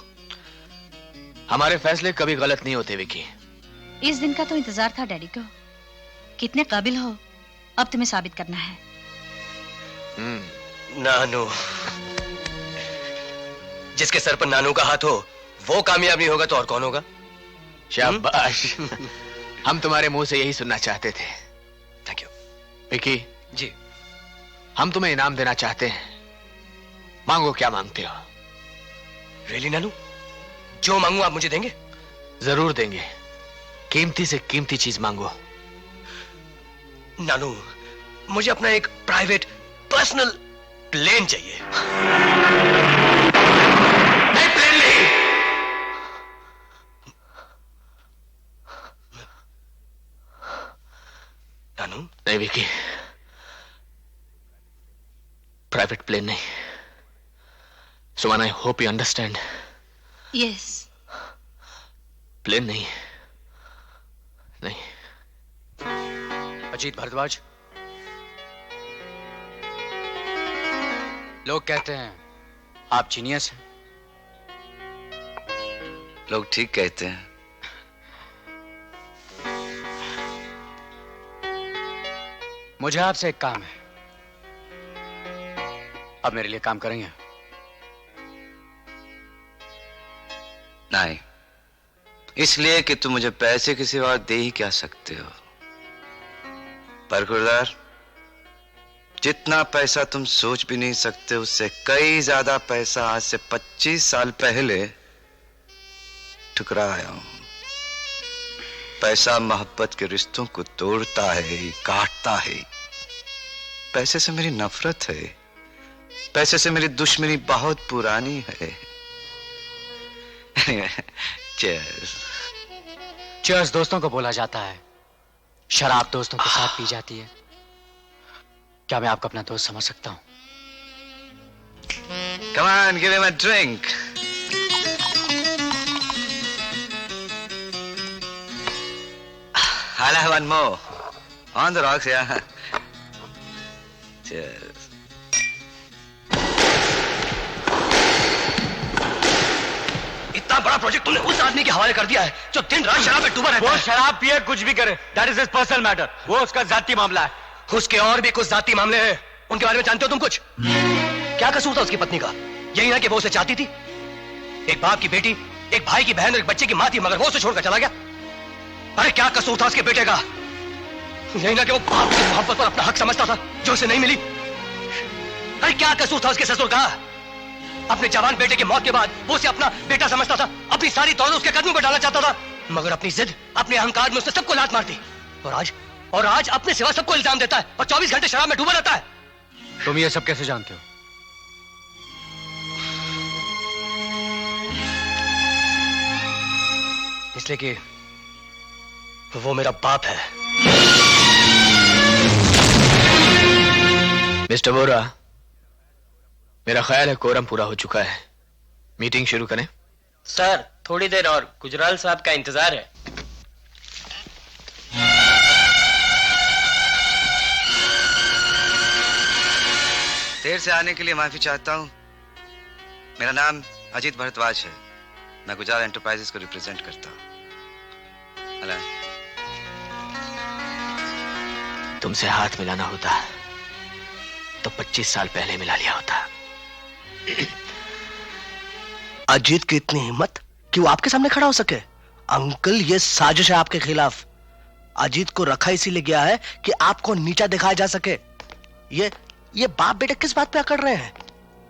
हमारे फैसले कभी गलत नहीं होते विकी। इस दिन का तो इंतजार था डैडी को। कितने काबिल हो, अब तुम्हें साबित करना है। नानू, जिसके सर पर नानू का हाथ हो वो कामयाब नहीं होगा तो और कौन होगा? शाबाश। हम तुम्हारे मुंह से यही सुनना चाहते थे। थैंक यू विकी जी। हम तुम्हें इनाम देना चाहते हैं। मांगो, क्या मांगते हो? रियली नानू? जो मांगू आप मुझे देंगे? जरूर देंगे। कीमती से कीमती चीज मांगो। नानू, मुझे अपना एक प्राइवेट पर्सनल प्लेन चाहिए। नहीं, प्लेन नहीं। नानू? नहीं विकी, प्राइवेट प्लेन नहीं। Suman, I hope you understand. Yes. Plane नहीं, नहीं। अजीत भारद्वाज, लोग कहते हैं आप जीनियस हैं। लोग ठीक कहते हैं। मुझे आपसे एक काम है। अब मेरे लिए काम करेंगे? नहीं, इसलिए कि तुम मुझे पैसे के सिवा दे ही क्या सकते हो। पर गुरदार, जितना पैसा तुम सोच भी नहीं सकते उससे कई ज्यादा पैसा आज से 25 साल पहले ठुकराया हूं। पैसा मोहब्बत के रिश्तों को तोड़ता है, काटता है। पैसे से मेरी नफरत है। पैसे से मेरी दुश्मनी बहुत पुरानी है। चीयर्स। चीयर्स दोस्तों को बोला जाता है, शराब दोस्तों के साथ पी जाती है। क्या मैं आपको अपना दोस्त समझ सकता हूं? Come on, give him a drink. I'll have one more. On the rocks, yeah. Cheers. इतना बड़ा प्रोजेक्ट तुमने उस आदमी के हवाले कर दिया है जो दिन रात शराब में डूबा रहता है। वो शराब पिए कुछ भी करे, that is his personal matter. वो उसका जाती मामला है। उसके और भी कुछ जाती मामले हैं, उनके बारे में जानते हो तुम कुछ? क्या कसूर था उसकी पत्नी का? यही ना कि वो उसे चाहती थी। एक बाप की बेटी, एक भाई की बहन और एक बच्चे की मां थी, मगर वो उसे छोड़कर चला गया। अरे क्या कसूर था उसके बेटे का? यही ना कि वो बाप की मोहब्बत पर अपना हक समझता था जो उसे नहीं मिली। अरे क्या कसूर था उसके ससुर का? अपने जवान बेटे की मौत के बाद वो उसे अपना बेटा समझता था, अपनी सारी दौलत उसके कदमों पर डालना चाहता था, मगर अपनी जिद, अपने अहंकार में उसने सबको लात मार दी। और आज अपने सिवा सबको इल्जाम देता है और 24 घंटे शराब में डूबा रहता है। तुम ये सब कैसे जानते हो? इसलिए कि वो मेरा बाप है। मिस्टर वोरा, मेरा ख्याल है कोरम पूरा हो चुका है। मीटिंग शुरू करें? सर, थोड़ी देर और, गुजराल साहब का इंतजार है। देर से आने के लिए माफी चाहता हूं। मेरा नाम अजीत भारद्वाज है। मैं गुजराल एंटरप्राइजेस को रिप्रेजेंट करता हूं। तुमसे हाथ मिलाना होता तो 25 साल पहले मिला लिया होता। अजीत की इतनी हिम्मत कि वो आपके सामने खड़ा हो सके? अंकल, ये साजिश है आपके खिलाफ। अजीत को रखा इसीलिए गया है कि आपको नीचा दिखाया जा सके। ये बाप बेटे किस बात पे अकड़ रहे हैं?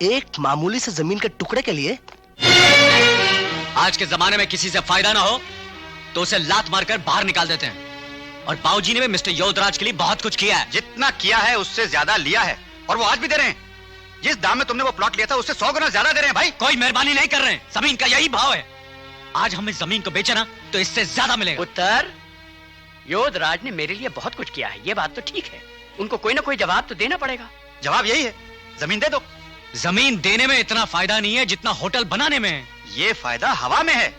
एक मामूली से जमीन के टुकड़े के लिए? आज के जमाने में किसी से फायदा ना हो तो उसे लात मारकर बाहर निकाल देते हैं। और बाबूजी ने भी मिस्टर योधराज के लिए बहुत कुछ किया है। जितना किया है उससे ज्यादा लिया है, और वो आज भी दे रहे हैं। जिस दाम में तुमने वो प्लॉट लिया था उससे 100 गुना ज्यादा दे रहे हैं भाई। कोई मेहरबानी नहीं कर रहे हैं, जमीन का यही भाव है। आज हम इस जमीन को बेचे ना तो इससे ज्यादा मिलेगा। उत्तर, योधराज ने मेरे लिए बहुत कुछ किया है, ये बात तो ठीक है। उनको कोई ना कोई जवाब तो देना पड़ेगा। जवाब यही है, जमीन दे दो। जमीन देने में इतना फायदा नहीं है जितना होटल बनाने में है। ये फायदा हवा में है।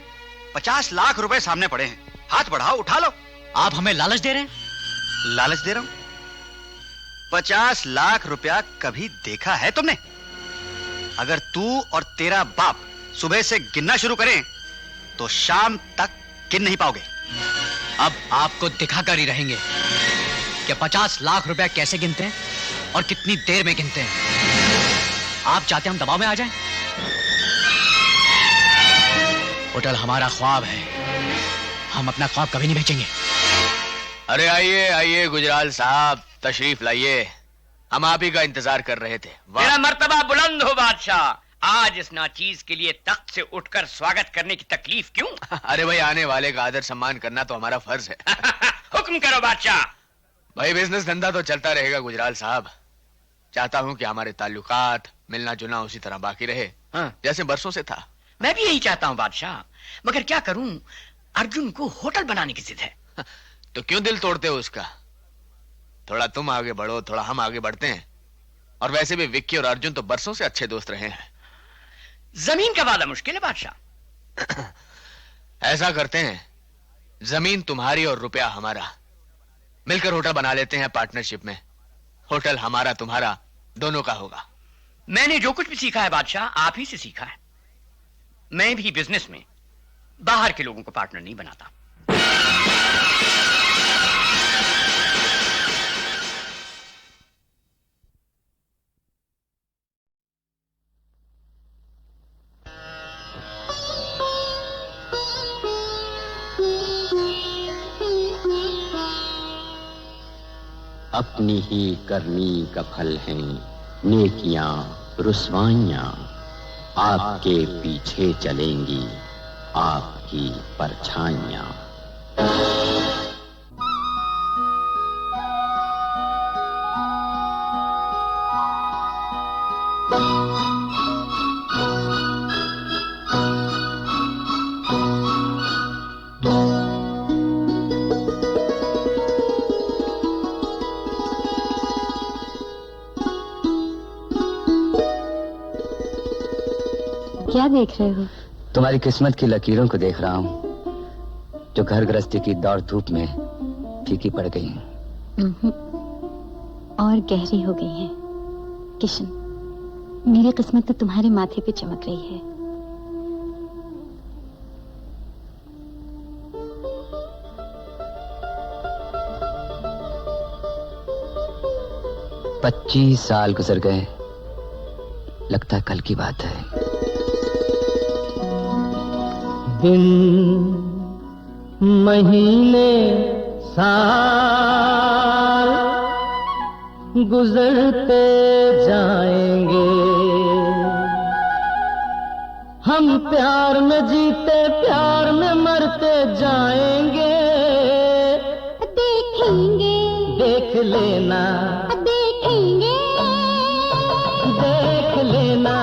50 लाख रुपए सामने पड़े हैं, हाथ बढ़ाओ, उठा लो। आप हमें लालच दे रहे हैं? लालच दे रहा हूं? 50 लाख रुपया कभी देखा है तुमने? अगर तू और तेरा बाप सुबह से गिनना शुरू करें तो शाम तक गिन नहीं पाओगे। अब आपको दिखाकर ही रहेंगे कि 50 लाख रुपया कैसे गिनते हैं और कितनी देर में गिनते हैं। आप चाहते हम दबाव में आ जाएं? होटल हमारा ख्वाब है, हम अपना ख्वाब कभी नहीं बेचेंगे। अरे आइए आइए गुजराल साहब, तशरीफ लाइए, हम आप ही का इंतजार कर रहे थे। मेरा मर्तबा बुलंद हो बादशाह। आज इस नाचीज के लिए तख्त से उठकर स्वागत करने की तकलीफ क्यों? अरे भाई, आने वाले का आदर सम्मान करना तो हमारा फर्ज है। हुक्म करो बादशाह। भाई बिजनेस धंधा तो चलता रहेगा गुजराल साहब। चाहता हूं कि हमारे ताल्लुकात मिलना जुलना उसी तरह बाकी रहे, जैसे बरसों से था। मैं भी यही चाहता हूं बादशाह, मगर क्या करूं, अर्जुन को होटल बनाने की जिद है। तो क्यों दिल तोड़ते हो उसका? थोड़ा तुम आगे बढ़ो, थोड़ा हम आगे बढ़ते हैं। और वैसे भी विक्की और अर्जुन तो बरसों से अच्छे दोस्त रहे हैं। जमीन का वादा मुश्किल है बादशाह। ऐसा करते हैं, जमीन तुम्हारी और रुपया हमारा, मिलकर होटल बना लेते हैं पार्टनरशिप में। होटल हमारा तुम्हारा दोनों का होगा। मैंने जो कुछ भी सीखा है बादशाह, आप ही से सीखा है। मैं भी बिजनेस में बाहर के लोगों को पार्टनर नहीं बनाता। अपनी ही करनी का फल हैं नेकियां रुस्वाइयां, आपके पीछे चलेंगी आपकी परछाइयां। क्या देख रहे हो? तुम्हारी किस्मत की लकीरों को देख रहा हूँ, जो घर गृहस्थी की दौड़ धूप में फीकी पड़ गई हैं। और गहरी हो गई है। किशन, मेरी किस्मत तो तुम्हारे माथे पे चमक रही है। पच्चीस साल गुजर गए, लगता कल की बात है। दिन महीने साल गुजरते जाएंगे, हम प्यार में जीते प्यार में मरते जाएंगे। देखेंगे देख लेना, देखेंगे देख लेना,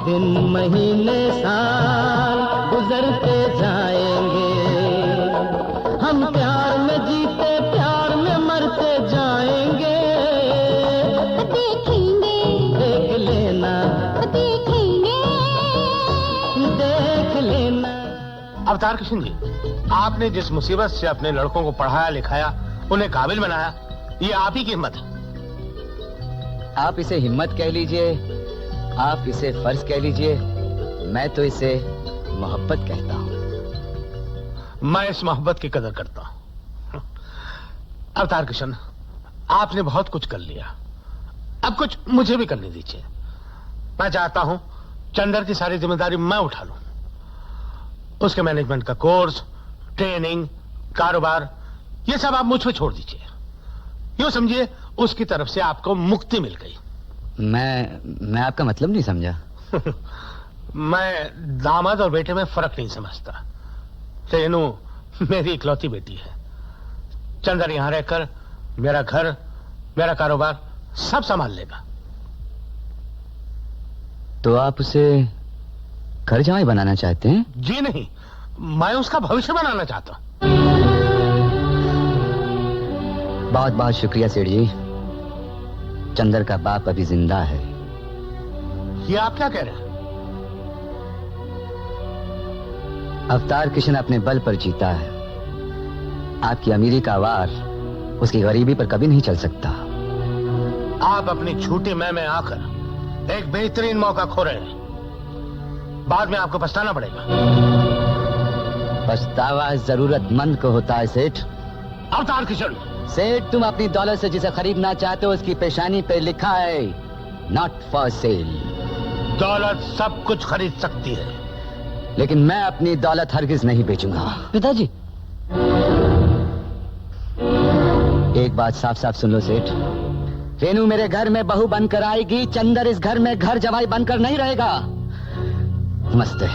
दिन महीने साल गुजरते जाएंगे, हम प्यार में जीते प्यार में मरते जाएंगे। देखेंगे देख लेना, देखेंगे देख लेना। अवतार कृष्ण जी, आपने जिस मुसीबत से अपने लड़कों को पढ़ाया लिखाया, उन्हें काबिल बनाया, ये आप ही की हिम्मत है। आप इसे हिम्मत कह लीजिए, आप इसे फर्ज कह लीजिए, मैं तो इसे मोहब्बत कहता हूं। मैं इस मोहब्बत की कदर करता हूं। अवतार किशन, आपने बहुत कुछ कर लिया, अब कुछ मुझे भी करने दीजिए। मैं चाहता हूं चंडर की सारी जिम्मेदारी मैं उठा लूं। उसके मैनेजमेंट का कोर्स, ट्रेनिंग, कारोबार, ये सब आप मुझ पे छोड़ दीजिए। यूं समझिए उसकी तरफ से आपको मुक्ति मिल गई। मैं आपका मतलब नहीं समझा। मैं दामाद और बेटे में फर्क नहीं समझता। रेनू मेरी इकलौती बेटी है। चंदर यहाँ रहकर मेरा घर, मेरा कारोबार सब संभाल लेगा। तो आप उसे घर जमाई बनाना चाहते हैं? जी नहीं, मैं उसका भविष्य बनाना चाहता हूँ। बहुत बहुत शुक्रिया सेठ जी। चंदर का बाप अभी जिंदा है। ये आप क्या कह रहे हैं? अवतार किशन अपने बल पर जीता है। आपकी अमीरी का वार उसकी गरीबी पर कभी नहीं चल सकता। आप अपनी झूठी मैं में आकर एक बेहतरीन मौका खो रहे हैं। बाद में आपको पछताना पड़ेगा। पछतावा जरूरतमंद को होता है सेठ। अवतार किशन। सेठ, तुम अपनी दौलत से जिसे खरीदना चाहते हो उसकी पेशानी पे लिखा है नॉट फॉर सेल। दौलत सब कुछ खरीद सकती है, लेकिन मैं अपनी दौलत हरगिज नहीं बेचूंगा। पिताजी, एक बात साफ साफ सुन लो सेठ। रेनू मेरे घर में बहू बनकर आएगी, चंदर इस घर में घर जमाई बनकर नहीं रहेगा। नमस्ते।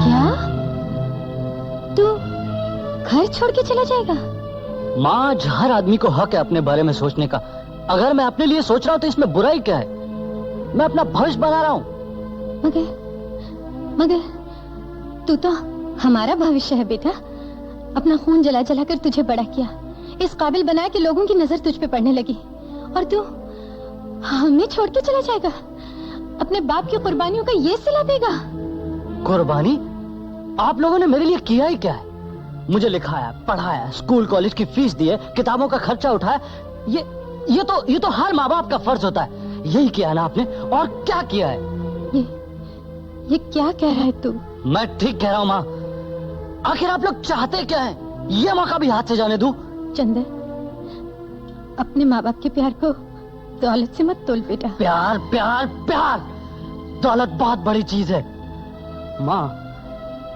क्या तू घर छोड़ के चला जाएगा? माँ, हर आदमी को हक है अपने बारे में सोचने का। अगर मैं अपने लिए सोच रहा हूँ तो इसमें बुराई क्या है? मैं अपना भविष्य बना रहा हूँ। मगर तू तो हमारा भविष्य है बेटा। अपना खून जला जला कर तुझे बड़ा किया, इस काबिल बनाया कि लोगों की नजर तुझ पे पड़ने लगी, और तू हमें छोड़ के चला जाएगा? अपने बाप की कुर्बानियों का ये सिला देगा? कुर्बानी? आप लोगों ने मेरे लिए किया ही क्या है? मुझे लिखाया, पढ़ाया, स्कूल कॉलेज की फीस दी है, किताबों का खर्चा उठाया। ये तो हर माँ बाप का फर्ज होता है। यही किया ना आपने, और क्या किया है? ये क्या कह रहा है तू? मैं ठीक कह रहा हूँ माँ। आखिर आप लोग चाहते क्या हैं? ये मौका भी हाथ से जाने दूं? चंदर, अपने माँ बाप के प्यार को दौलत से मत तोल बेटा। प्यार प्यार प्यार, दौलत बहुत बड़ी चीज है। माँ,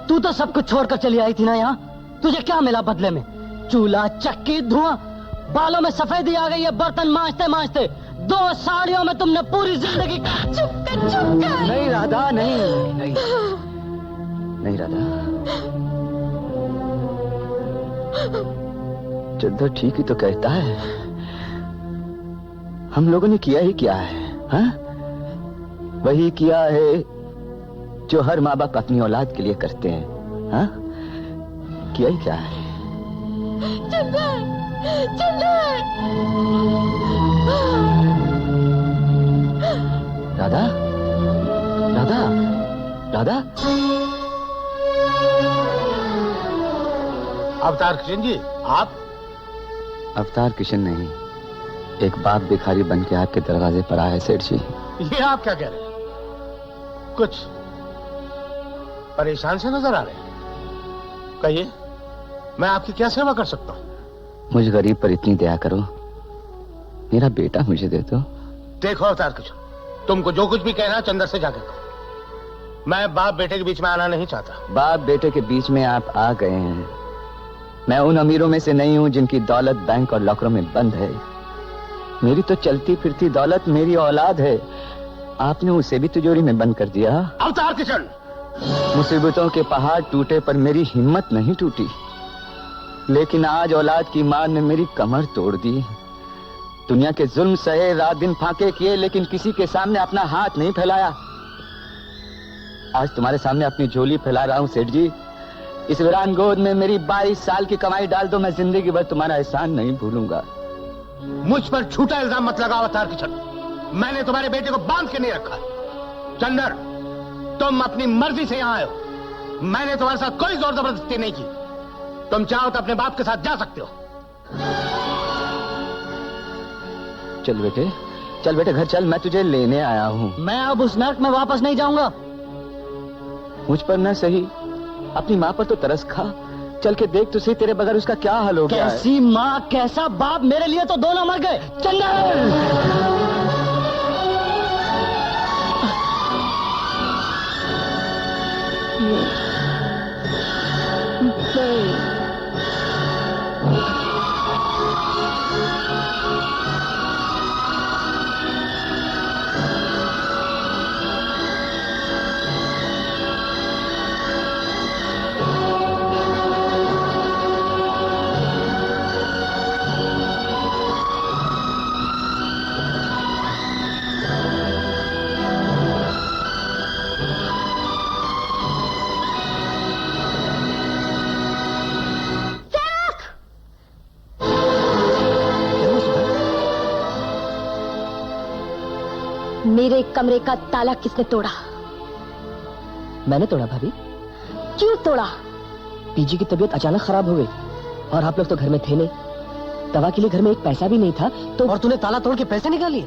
तू तो सब कुछ छोड़कर चली आई थी ना यहाँ। तुझे क्या मिला बदले में? चूल्हा, चक्की, धुआं, बालों में सफेदी आ गई है बर्तन मांजते मांजते। 2 साड़ियों में तुमने पूरी जिंदगी। चुप कर। नहीं राधा, नहीं राधा। चंदर ठीक ही तो कहता है। हम लोगों ने किया ही क्या है? हाँ? वही किया है जो हर माँ बाप अपनी औलाद के लिए करते हैं। हाँ? किया ही क्या है? चंदर, चंदर। राधा, राधा, राधा। अवतार किशन जी, आप? अवतार किशन नहीं, एक बाप भिखारी बन के आपके दरवाजे पर आया सेठ जी। ये आप क्या कह रहे हैं? कुछ परेशान से नजर आ रहे हैं। कहिए, मैं आपकी क्या सेवा कर सकता हूँ? मुझ गरीब पर इतनी दया करो, मेरा बेटा मुझे दे दो। देखो अवतार किशन, तुमको जो कुछ भी कहना चंदर से जाकर कहो। मैं बाप बेटे के बीच में आना नहीं चाहता। बाप बेटे के बीच में आप आ गए हैं। मैं उन अमीरों में से नहीं हूं जिनकी दौलत बैंक और लॉकरों में बंद है। मेरी तो चलती फिरती दौलत मेरी औलाद है। आपने उसे भी तिजोरी में बंद कर दिया। अवतार किशन, मुसीबतों के पहाड़ टूटे पर मेरी हिम्मत नहीं टूटी, लेकिन आज औलाद की मार ने मेरी कमर तोड़ दी। दुनिया के जुल्म सहे, रात दिन फाके किए, लेकिन किसी के सामने अपना हाथ नहीं फैलाया। आज तुम्हारे सामने अपनी झोली फैला रहा हूं सेठ जी। इस वीरान गोद में मेरी 22 साल की कमाई डाल दो, मैं जिंदगी भर तुम्हारा एहसान नहीं भूलूंगा। मुझ पर झूठा इल्जाम मत लगाओ अवतार किशन। मैंने तुम्हारे बेटे को बांध के नहीं रखा। चंदर, तुम अपनी मर्जी से यहाँ आए हो। मैंने तुम्हारे साथ कोई जोर जबरदस्ती नहीं की। तुम चाहो तो अपने बाप के साथ जा सकते हो। चल बेटे घर चल, मैं तुझे लेने आया हूँ। मैं अब उस नर्क में वापस नहीं जाऊंगा। मुझ पर न सही, अपनी माँ पर तो तरस खा। चल के देख तो सही, तेरे बगैर उसका क्या हाल हो गया है। कैसी माँ, कैसा बाप, मेरे लिए तो दोनों मर गए। चंदर! मेरे कमरे का ताला किसने तोड़ा? मैंने तोड़ा भाभी। क्यों तोड़ा? पीजी की तबीयत अचानक खराब हो गई और आप लोग तो घर में थे नहीं। दवा के लिए घर में एक पैसा भी नहीं था तो। और तूने ताला तोड़ के पैसे निकाल लिए?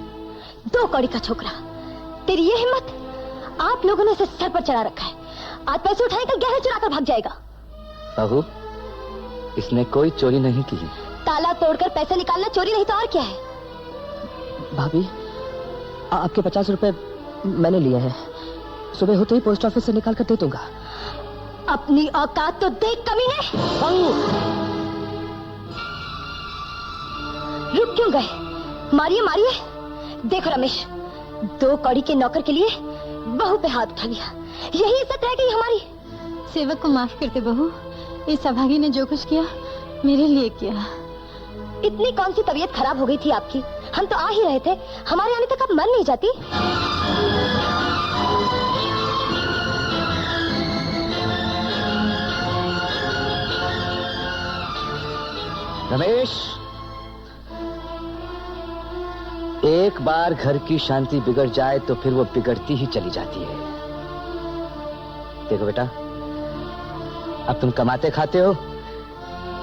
2 कौड़ी का छोकरा, तेरी ये हिम्मत! आप लोगों ने इसे सर पर चढ़ा रखा है। आज पैसे उठाएगा, गहने चुराकर भाग जाएगा। बहू, इसने कोई चोरी नहीं की। ताला तोड़कर पैसे निकालना चोरी नहीं तो और क्या है? भाभी, आपके 50 रुपए मैंने लिए हैं। सुबह होते ही पोस्ट ऑफिस से निकाल कर दे दूंगा। अपनी औकात तो देख कमीने। रुक क्यों गए? मारिए मारिए। देखो रमेश, 2 कौड़ी के नौकर के लिए बहू पे हाथ उठा लिया। यही इज्जत रह गई हमारी। सेवक को माफ करते बहू। इस अभागी ने जो कुछ किया मेरे लिए किया। इतनी कौन सी तबीयत खराब हो गई थी आपकी? हम तो आ ही रहे थे। हमारे आने तक अब मर नहीं जाती? रमेश, एक बार घर की शांति बिगड़ जाए तो फिर वो बिगड़ती ही चली जाती है। देखो बेटा, अब तुम कमाते खाते हो,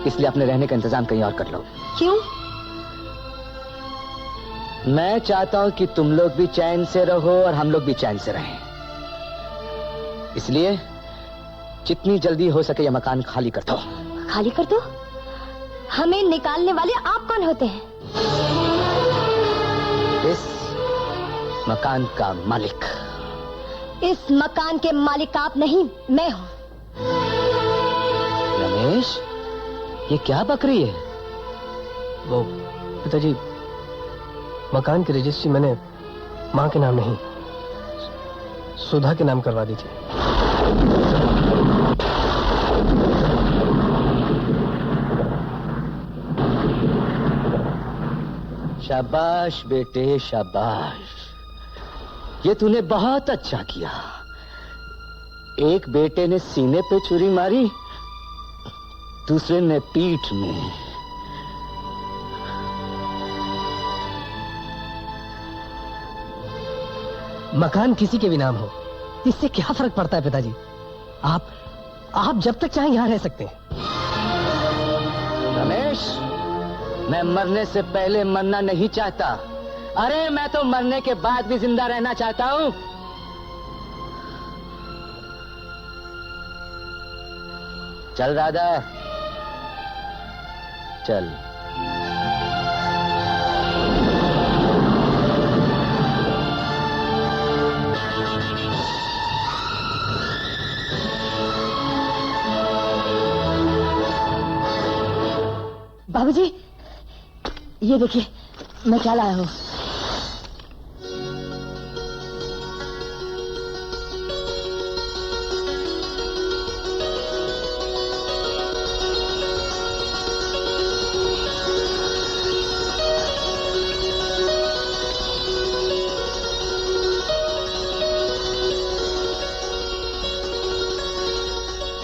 इसलिए अपने रहने का इंतजाम कहीं और कर लो। क्यों? मैं चाहता हूं कि तुम लोग भी चैन से रहो और हम लोग भी चैन से रहें। इसलिए जितनी जल्दी हो सके यह मकान खाली कर दो। खाली कर दो? हमें निकालने वाले आप कौन होते हैं? इस मकान का मालिक। इस मकान के मालिक आप नहीं, मैं हूं। रमेश, ये क्या बक रही है? वो पिताजी, मकान की रजिस्ट्री मैंने मां के नाम नहीं, सुधा के नाम करवा दी थी। शाबाश बेटे, शाबाश। ये तूने बहुत अच्छा किया। एक बेटे ने सीने पे छुरी मारी, दूसरे ने पीठ में। मकान किसी के भी नाम हो, इससे क्या फर्क पड़ता है पिताजी? आप जब तक चाहें यहां रह सकते हैं। रमेश, मैं मरने से पहले मरना नहीं चाहता। अरे मैं तो मरने के बाद भी जिंदा रहना चाहता हूं। चल राधा, चल। बाबूजी, ये देखिए मैं क्या लाया हूं।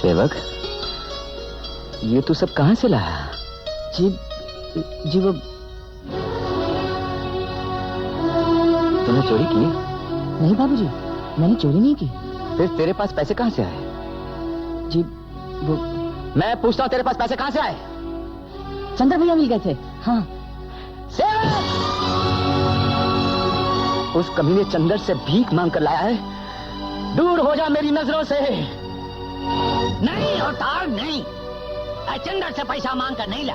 सेवक, ये तू सब कहां से लाया? जी वो तूने चोरी की? नहीं बाबूजी, मैंने चोरी नहीं की। फिर तेरे पास पैसे कहां से आए? जी वो, मैं पूछता हूं तेरे पास पैसे कहां से आए? चंद्र भैया मिल गए थे। हाँ। सेवक, उस कमीने चंदर से भीख मांग कर लाया है? दूर हो जा मेरी नजरों से। नहीं होता, नहीं। चंदर से पैसा मांग कर नहीं ला,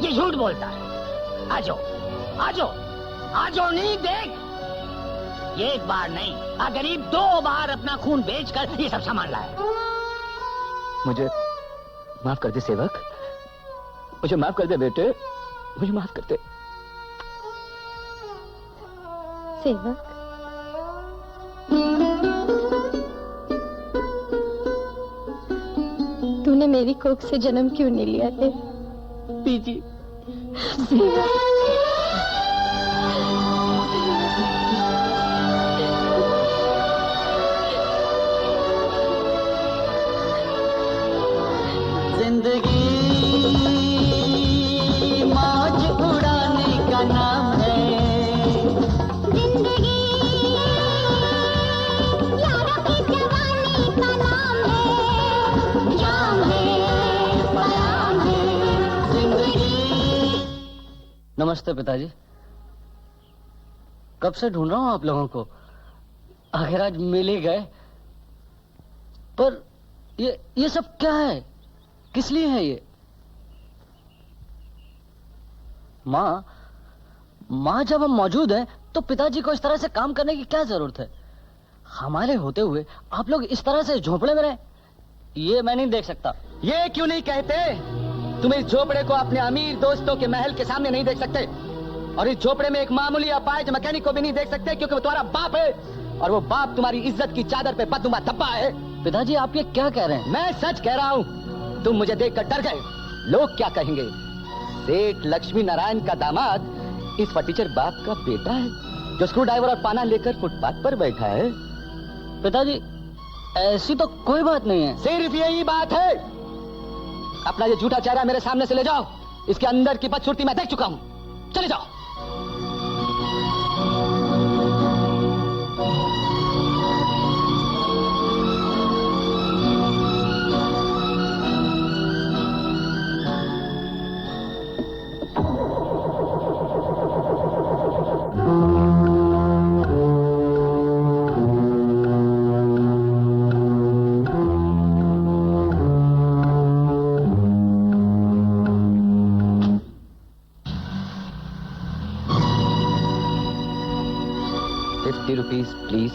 ये झूठ बोलता है। आजो आजो आजो, नहीं देख, ये एक बार नहीं, गरीब 2 बार अपना खून बेचकर ये सब सामान लाया। मुझे माफ कर दे सेवक, मुझे माफ कर दे बेटे, मुझे माफ कर दे। सेवक, तूने मेरी कोख से जन्म क्यों नहीं लिया है? पीजी। जिंदगी मौज उड़ाने का नाम है। जिंदगी नमस्ते पिताजी। कब से ढूंढ रहा हूं आप लोगों को, आखिर आज मिल ही गए। पर ये सब क्या है, किस लिए है ये? माँ जब हम मौजूद हैं तो पिताजी को इस तरह से काम करने की क्या जरूरत है? हमारे होते हुए आप लोग इस तरह से झोपड़े में रहे, ये मैं नहीं देख सकता। ये क्यों नहीं कहते तुम इस झोपड़े को अपने अमीर दोस्तों के महल के सामने नहीं देख सकते, और इस झोपड़े में एक मामूली अपाहिज मैकेनिक को भी नहीं देख सकते, क्योंकि वो तुम्हारा बाप है, और वो बाप तुम्हारी इज्जत की चादर पे बदनुमा धब्बा है। पिताजी आप ये क्या कह रहे हैं? मैं सच कह रहा हूँ। तुम मुझे देखकर डर गए। लोग क्या कहेंगे? सेठ लक्ष्मी नारायण का दामाद इस फटीचर बाप का बेटा है जो स्क्रू ड्राइवर और पाना लेकर फुटपाथ पर बैठा है। पिताजी ऐसी तो कोई बात नहीं है। सिर्फ यही बात है। अपना ये झूठा चेहरा मेरे सामने से ले जाओ, इसके अंदर की बदसूरती मैं देख चुका हूँ। चले जाओ। ₹50 प्लीज।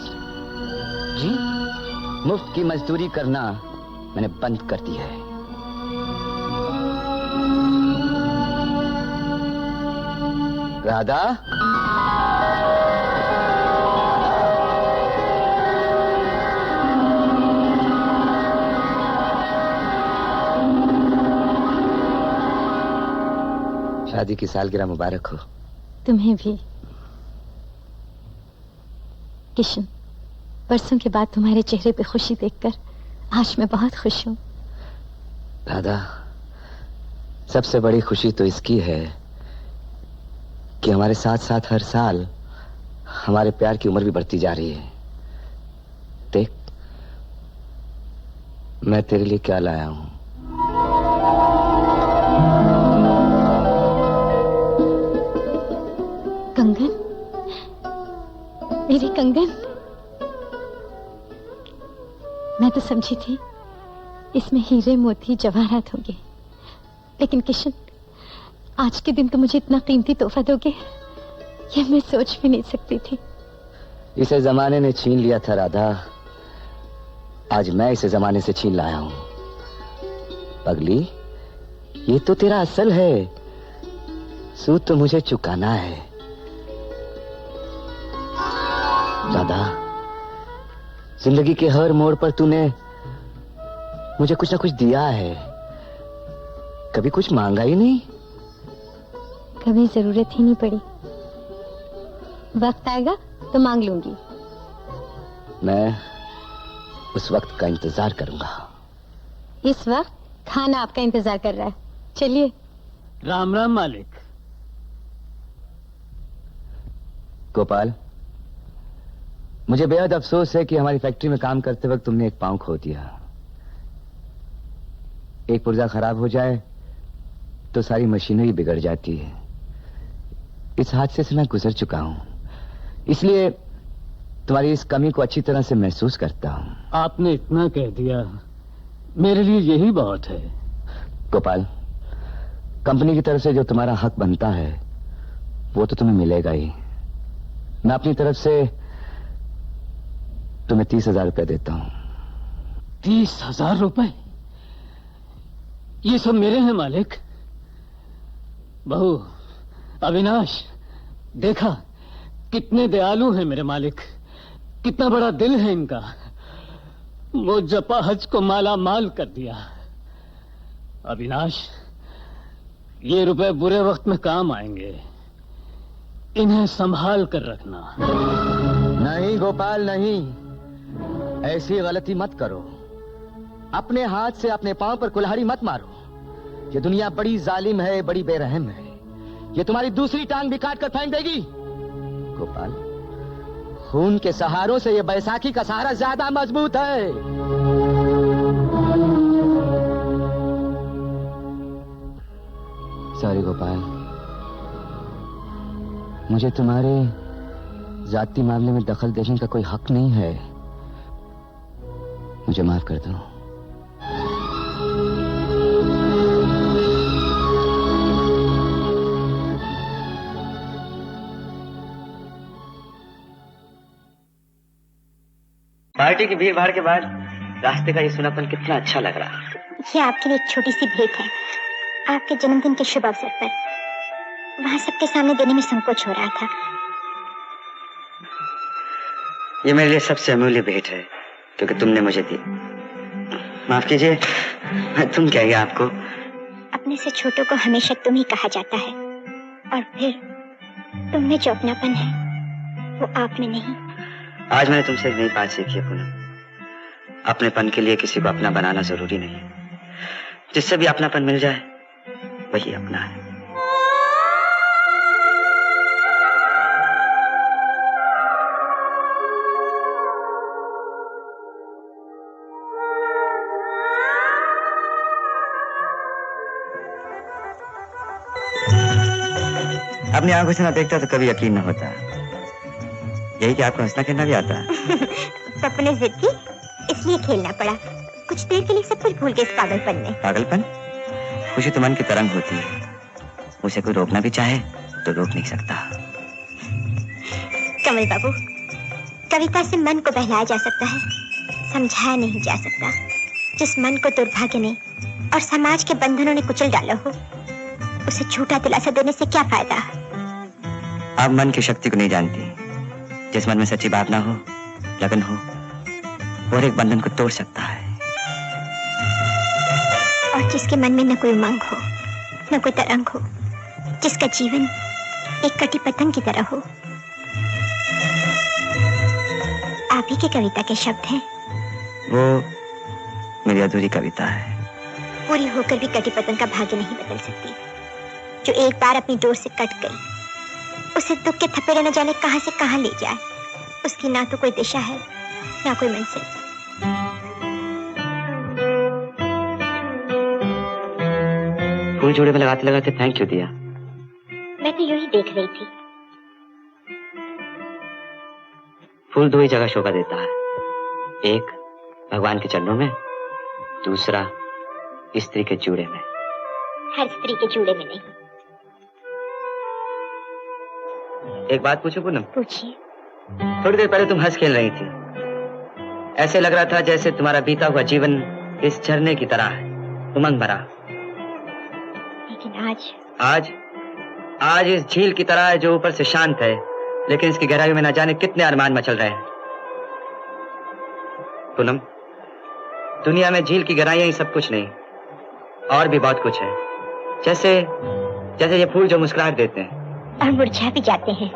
जी? मुफ्त की मजदूरी करना मैंने बंद कर दी है। राधा, शादी की सालगिरह मुबारक हो। तुम्हें भी। किशन, परसों के बाद तुम्हारे चेहरे पे खुशी देखकर आज मैं बहुत खुश हूँ। राधा, सबसे बड़ी खुशी तो इसकी है कि हमारे साथ साथ हर साल हमारे प्यार की उम्र भी बढ़ती जा रही है। देख, मैं तेरे लिए क्या लाया हूं। कंगन, मेरी कंगन। मैं तो समझी थी इसमें हीरे मोती जवाहरात होंगे, लेकिन किशन, आज के दिन तो मुझे इतना कीमती तोहफा दोगे ये मैं सोच भी नहीं सकती थी। इसे जमाने ने छीन लिया था राधा, आज मैं इसे जमाने से छीन लाया हूं। पगली, ये तो तेरा असल है, सूद तो मुझे चुकाना है। राधा, जिंदगी के हर मोड़ पर तूने मुझे कुछ ना कुछ दिया है, कभी कुछ मांगा ही नहीं। कभी जरूरत ही नहीं पड़ी, वक्त आएगा तो मांग लूंगी। मैं उस वक्त का इंतजार करूंगा। इस वक्त खाना आपका इंतजार कर रहा है, चलिए। राम राम मालिक। गोपाल, मुझे बेहद अफसोस है कि हमारी फैक्ट्री में काम करते वक्त तुमने एक पांव खो दिया। एक पुर्जा खराब हो जाए तो सारी मशीनरी बिगड़ जाती है। इस हादसे से मैं गुजर चुका हूं, इसलिए तुम्हारी इस कमी को अच्छी तरह से महसूस करता हूं। आपने इतना कह दिया, मेरे लिए यही बहुत है। गोपाल, कंपनी की तरफ से जो तुम्हारा हक बनता है वो तो तुम्हें मिलेगा ही। मैं अपनी तरफ से तुम्हें 30,000 रुपए देता हूं। 30,000 रुपए? ये सब मेरे हैं मालिक। बहू, अविनाश, देखा कितने दयालु हैं मेरे मालिक, कितना बड़ा दिल है इनका। मुझप्पा हज को माला माल कर दिया। अविनाश, ये रुपए बुरे वक्त में काम आएंगे, इन्हें संभाल कर रखना। नहीं गोपाल, नहीं, ऐसी गलती मत करो। अपने हाथ से अपने पांव पर कुल्हाड़ी मत मारो। ये दुनिया बड़ी जालिम है, बड़ी बेरहम है, ये तुम्हारी दूसरी टांग भी काट कर फेंक देगी। गोपाल, खून के सहारों से ये बैसाखी का सहारा ज्यादा मजबूत है। सॉरी गोपाल, मुझे तुम्हारे जाति मामले में दखल देने का कोई हक नहीं है। मुझे माफ कर दो। पार्टी की भीड़ भाड़ के बाद रास्ते का ये सुनापन कितना अच्छा लग रहा है। ये आपके लिए एक छोटी सी भेंट है, आपके जन्मदिन के शुभ अवसर पर। वहाँ सबके सामने देने में संकोच हो रहा था। ये मेरे लिए सबसे अमूल्य भेंट है क्योंकि तुमने मुझे दी। माफ कीजिए, मैं तुम क्या गया आपको? अपने से छोटों को हमेशा तुम ही कहा जाता है, और फिर तुम में जो अपनापन है वो आप में नहीं। आज मैंने तुमसे एक नई बात सीखी है पूनम। अपनेपन के लिए किसी को अपना बनाना जरूरी नहीं। जिससे भी अपनापन मिल जाए वही अपना है। अपनी आंखों से ना देखता तो कभी यकीन न होता। यही कि आपको हंसना खेलना भी आता है। सपने जिद की, इसलिए खेलना पड़ा। कुछ देर के लिए सब कुछ भूल गए इस पागलपन में। पागलपन? खुशी तो मन की तरंग होती है, उसे कोई रोकना भी चाहे तो रोक नहीं सकता। कमल बाबू, कविता से मन को बहलाया जा सकता है, समझाया नहीं जा सकता। जिस मन को दुर्भाग्य ने और समाज के बंधनों ने कुचल डाला हो, उसे झूठा दिलासा देने से क्या फायदा? आप मन की शक्ति को नहीं जानती। जिस मन में सच्ची भावना हो, लगन हो, वो एक बंधन को तोड़ सकता है। और जिसके मन में न कोई उमंग हो, न कोई तरंग हो, जिसका जीवन एक कटी पतंग की तरह हो। आप ही की कविता के शब्द हैं। वो मेरी अधूरी कविता है। पूरी होकर भी कटी पतंग का भाग्य नहीं बदल सकती। जो एक बार अपनी डोर से कट गई, उसे दुख के थपेड़े न जाने कहां से कहां ले जाए। उसकी ना तो कोई दिशा है, ना कोई मंजिल। फूल जोड़े में लगाते लगाते फेंक क्यों दिया? मैं तो यूं ही देख रही थी। फूल दो ही जगह शोभा देता है, एक भगवान के चरणों में, दूसरा स्त्री के जूड़े में। हर स्त्री के जूड़े में नहीं। एक बात पूछूं पूनम? पूछिए। थोड़ी देर पहले तुम हंस खेल रही थी। ऐसे लग रहा था जैसे तुम्हारा बीता हुआ जीवन इस झरने की तरह है, उमंग भरा। लेकिन आज इस झील की तरह है जो ऊपर से शांत है, लेकिन इसकी गहराई में न जाने कितने अरमान मचल रहे हैं। पूनम, दुनिया में झील की गहराइयां ही सब कुछ नहीं, और भी बहुत कुछ है। जैसे ये फूल जो मुस्कुराहट देते हैं और मुरझा भी जाते हैं।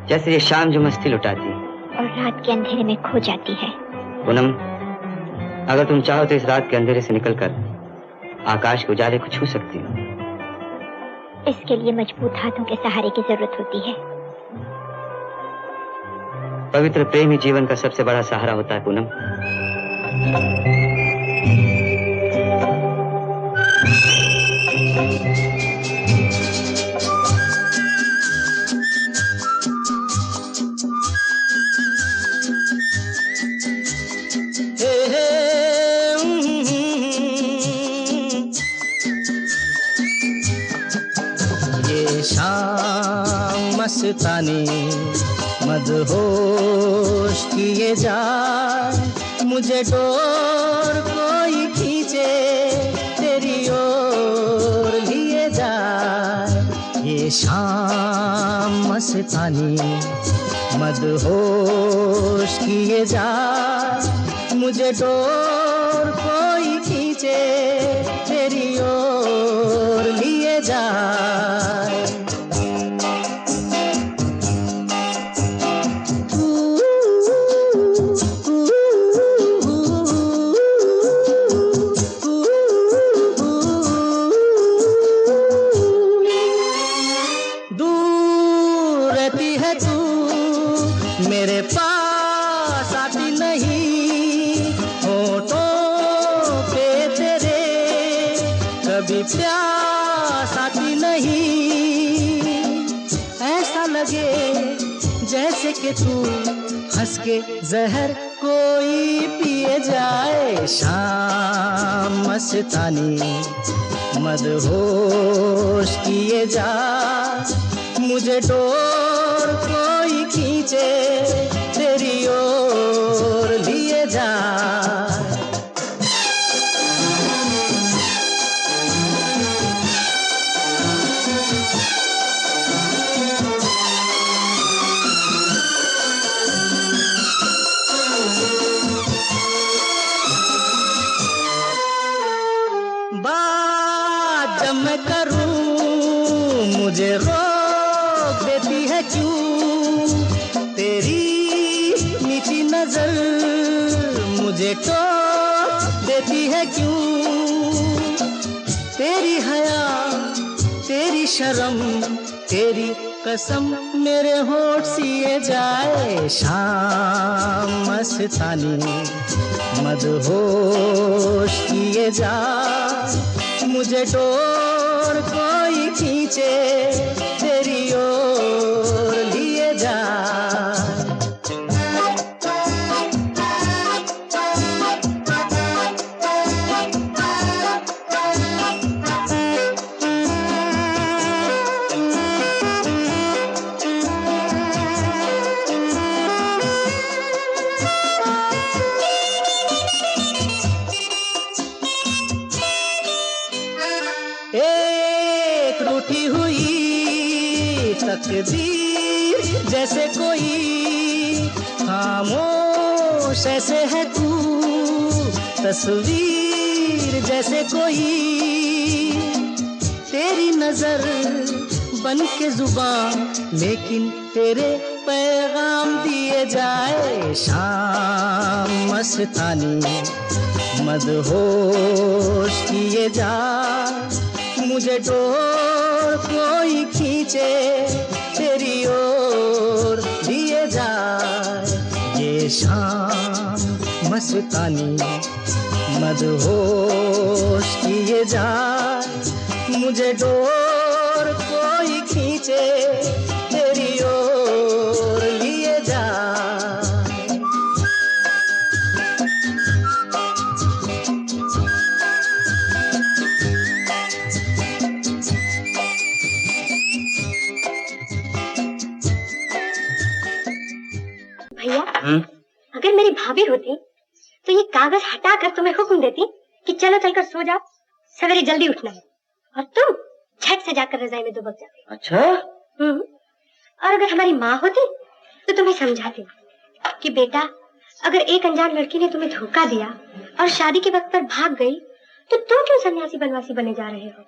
जैसे ये शाम जो मस्ती लुटाती है और रात के अंधेरे में खो जाती है। पूनम, अगर तुम चाहो तो इस रात के अंधेरे से निकलकर आकाश के उजाले को छू सकती हो। इसके लिए मजबूत हाथों के सहारे की जरूरत होती है। पवित्र प्रेम ही जीवन का सबसे बड़ा सहारा होता है पूनम। मस्तानी मदहोश किए जाए, मुझे डोर कोई खींचे तेरी ओर लिए जाए। ये शाम मस्तानी मदहोश किए जाए, मुझे डोर कोई खींचे तेरी ओर लिए जाए। प्यास आती नहीं, ऐसा लगे जैसे कि तू हंस के जहर कोई पिए जाए। शाम मस्तानी मदहोश किए जा, मुझे डोर कोई खींचे तेरी ओर लिए जा। बात जब मैं करूं मुझे रोक देती है क्यों, तेरी मीठी नजर मुझे टोक देती है क्यों। तेरी हया तेरी शर्म तेरी कसम मेरे होठ सिए जाए। शाम मस्तानी मदहोश किए जा, मुझे डोर कोई खींचे तेरी ओर लिए जा। एक रूठी हुई तकदीर जैसे कोई, खामोश ऐसे है तू तस्वीर जैसे कोई। तेरी नजर बन के जुबान लेकिन तेरे पैगाम दिए जाए। शाम मस्तानी मदहोश किए जा, मुझे डोर कोई खींचे तेरी ओर लिए जाए। ये शाम मस्तानी मदहोश किए जाए, मुझे डोर कोई खींचे तेरी ओर लिए जाए। भैया अगर मेरी भाभी होती तो ये कागज हटाकर तुम्हें हुक्म देती कि चलो चलकर सो जाओ, सवेरे जल्दी उठना है, और तुम झट से जाकर रजाई में दुबक जाते। अच्छा? और अगर हमारी माँ होती तो तुम्हें समझाती कि बेटा अगर एक अनजान लड़की ने तुम्हें धोखा दिया और शादी के वक्त पर भाग गई तो तुम क्यों सन्यासी बनवासी बने जा रहे हो।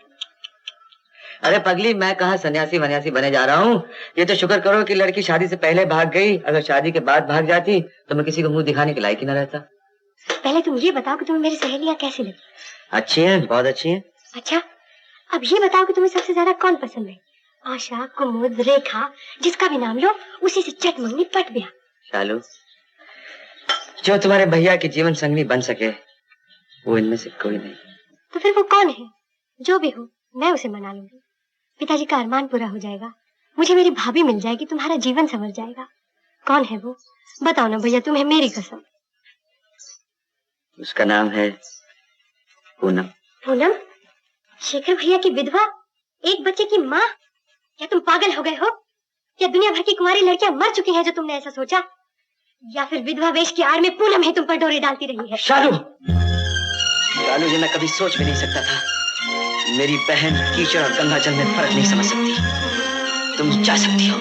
अरे पगली, मैं कहाँ सन्यासी वन्यासी बने जा रहा हूँ। ये तो शुक्र करो कि लड़की शादी से पहले भाग गई, अगर शादी के बाद भाग जाती तो मैं किसी को मुंह दिखाने के लायक ही न रहता। पहले तुम ये बताओ कि तुम्हें मेरी सहेलियाँ कैसी लगी। अच्छी हैं, बहुत अच्छी हैं। अच्छा अब ये बताओ कि तुम्हें सबसे ज्यादा कौन पसंद है। आशा, कुमुद, रेखा, जिसका भी नाम लो उसी से चट मंगनी पट ब्याह। शालू, जो तुम्हारे भैया की जीवन संगनी बन सके वो इनमें से कोई नहीं। तो फिर वो कौन है? जो भी हो मैं उसे मना लूंगी। पिताजी का अरमान पूरा हो जाएगा, मुझे मेरी भाभी मिल जाएगी, तुम्हारा जीवन संवर जाएगा। कौन है वो? बताओ ना भैया, तुम्हें मेरी कसम। उसका नाम है पूनम। पूनम? शेखर भैया की विधवा, एक बच्चे की माँ? या तुम पागल हो गए हो? या दुनिया भर की कुंवारी लड़कियां मर चुकी हैं जो तुमने ऐसा सोचा? या फिर विधवा वेश की आड़ में पूनम ही तुम पर डोरे डालती रही है? शालू, शालू, ये मैं कभी सोच भी नहीं सकता था। मेरी बहन कीचड़ और गंगा जल में फर्क नहीं समझ सकती। तुम जा सकती हो